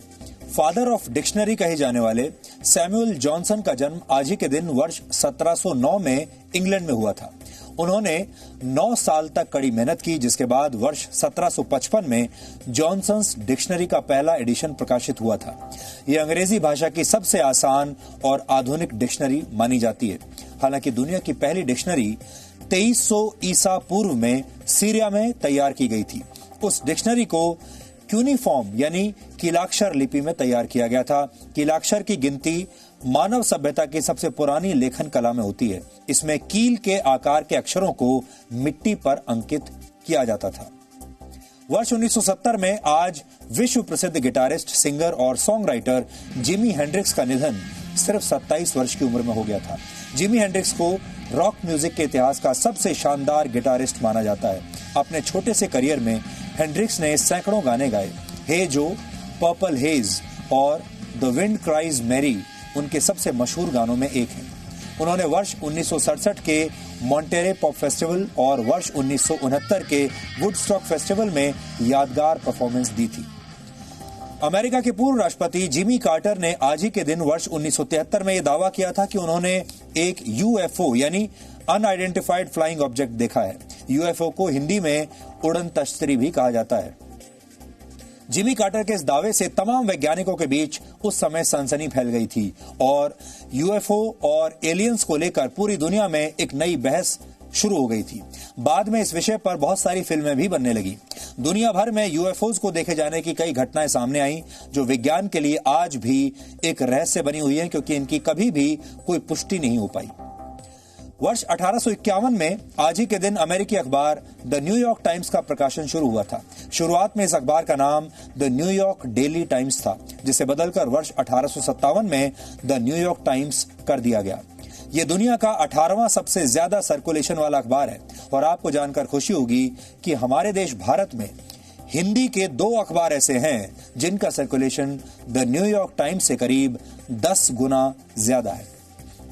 फादर ऑफ डिक्शनरी कहे जाने वाले सैमुअल जॉनसन का जन्म आज ही के दिन वर्ष 1709 में इंग्लैंड में हुआ था। उन्होंने 9 साल तक कड़ी मेहनत की, जिसके बाद वर्ष 1755 में जॉनसन्स डिक्शनरी का पहला एडिशन प्रकाशित हुआ था। यह अंग्रेजी भाषा की सबसे आसान और आधुनिक डिक्शनरी मानी जाती है। हालांकि दुनिया की पहली डिक्शनरी 2300 ईसा पूर्व में सीरिया में तैयार की गई थी। उस डिक्शनरी को क्यूनिफॉर्म यानी कीलाक्षर लिपि में तैयार किया गया था। कीलाक्षर की गिनती मानव सभ्यता की सबसे पुरानी लेखन कला में होती है। इसमें कील के आकार के अक्षरों को मिट्टी पर अंकित किया जाता था। वर्ष 1970 में आज विश्व प्रसिद्ध गिटारिस्ट, सिंगर और सॉन्ग राइटर जिमी हेंड्रिक्स का निधन सिर्फ 27 वर्ष की उम्र में हो गया था। जिमी हेंड्रिक्स को रॉक म्यूजिक के इतिहास का सबसे शानदार गिटारिस्ट माना जाता है। अपने छोटे से करियर में हेंड्रिक्स ने सैकड़ों गाने गाए। हे जो, पर्पल हेज और द विंड क्राइज मैरी उनके सबसे मशहूर गानों में एक है। उन्होंने वर्ष 1967 के मॉन्टेरे पॉप फेस्टिवल और वर्ष 1969 के वुडस्टॉक फेस्टिवल में यादगार परफॉर्मेंस दी थी। अमेरिका के पूर्व राष्ट्रपति जिमी कार्टर ने आज ही के दिन वर्ष 1973 में यह दावा किया था कि उन्होंने एक यूएफओ यानी अनआइडेंटिफाइड फ्लाइंग ऑब्जेक्ट देखा है। यूएफओ को हिंदी में उड़न तश्तरी भी कहा जाता है। जिमी कार्टर के इस दावे से तमाम वैज्ञानिकों के बीच उस समय सनसनी फैल गई थी और यूएफओ और एलियंस को लेकर पूरी दुनिया में एक नई बहस शुरू हो गई थी। बाद में इस विषय पर बहुत सारी फिल्में भी बनने लगी। दुनिया भर में यूएफओज को देखे जाने की कई घटनाएं सामने आई, जो विज्ञान के लिए आज भी एक रहस्य बनी हुई है, क्योंकि इनकी कभी भी कोई पुष्टि नहीं हो पाई। वर्ष 1851 में आज ही के दिन अमेरिकी अखबार द न्यूयॉर्क टाइम्स का प्रकाशन शुरू हुआ था। शुरुआत में इस अखबार का नाम द न्यूयॉर्क डेली टाइम्स था, जिसे बदलकर वर्ष 1857 में द न्यूयॉर्क टाइम्स कर दिया गया। यह दुनिया का 18वां सबसे ज्यादा सर्कुलेशन वाला अखबार है। और आपको जानकर खुशी होगी कि हमारे देश भारत में हिंदी के 2 अखबार ऐसे हैं जिनका सर्कुलेशन द न्यूयॉर्क टाइम्स से करीब 10 गुना ज्यादा है।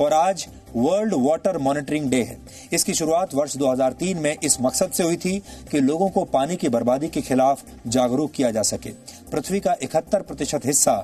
और आज वर्ल्ड वाटर मॉनिटरिंग डे है। इसकी शुरुआत वर्ष 2003 में इस मकसद से हुई थी कि लोगों को पानी की बर्बादी के खिलाफ जागरूक किया जा सके। पृथ्वी का 71% हिस्सा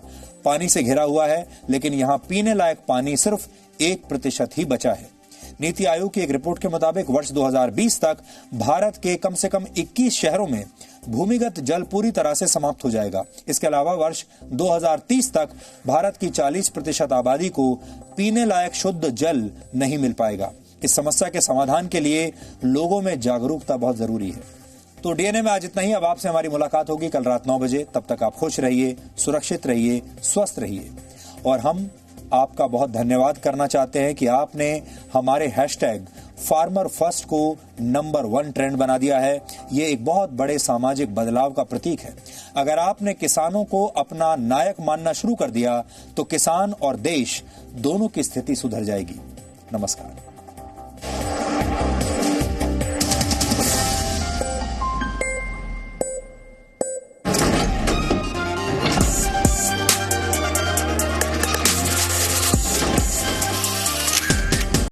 पानी से घिरा हुआ है, लेकिन यहाँ पीने लायक पानी सिर्फ 1% ही बचा है। नीति आयोग की एक रिपोर्ट के मुताबिक वर्ष 2020 तक भारत के कम से कम 21 शहरों में भूमिगत जल पूरी तरह से समाप्त हो जाएगा। इसके अलावा वर्ष 2030 तक भारत की 40% आबादी को पीने लायक शुद्ध जल नहीं मिल पाएगा। इस समस्या के समाधान के लिए लोगों में जागरूकता बहुत जरूरी है। तो डीएनए में आज इतना ही। अब आपसे हमारी मुलाकात होगी कल रात 9 बजे। तब तक आप खुश रहिए, सुरक्षित रहिए, स्वस्थ रहिए। और हम आपका बहुत धन्यवाद करना चाहते हैं कि आपने हमारे हैशटैग फार्मर फर्स्ट को नंबर 1 ट्रेंड बना दिया है। ये एक बहुत बड़े सामाजिक बदलाव का प्रतीक है। अगर आपने किसानों को अपना नायक मानना शुरू कर दिया तो किसान और देश दोनों की स्थिति सुधर जाएगी। नमस्कार।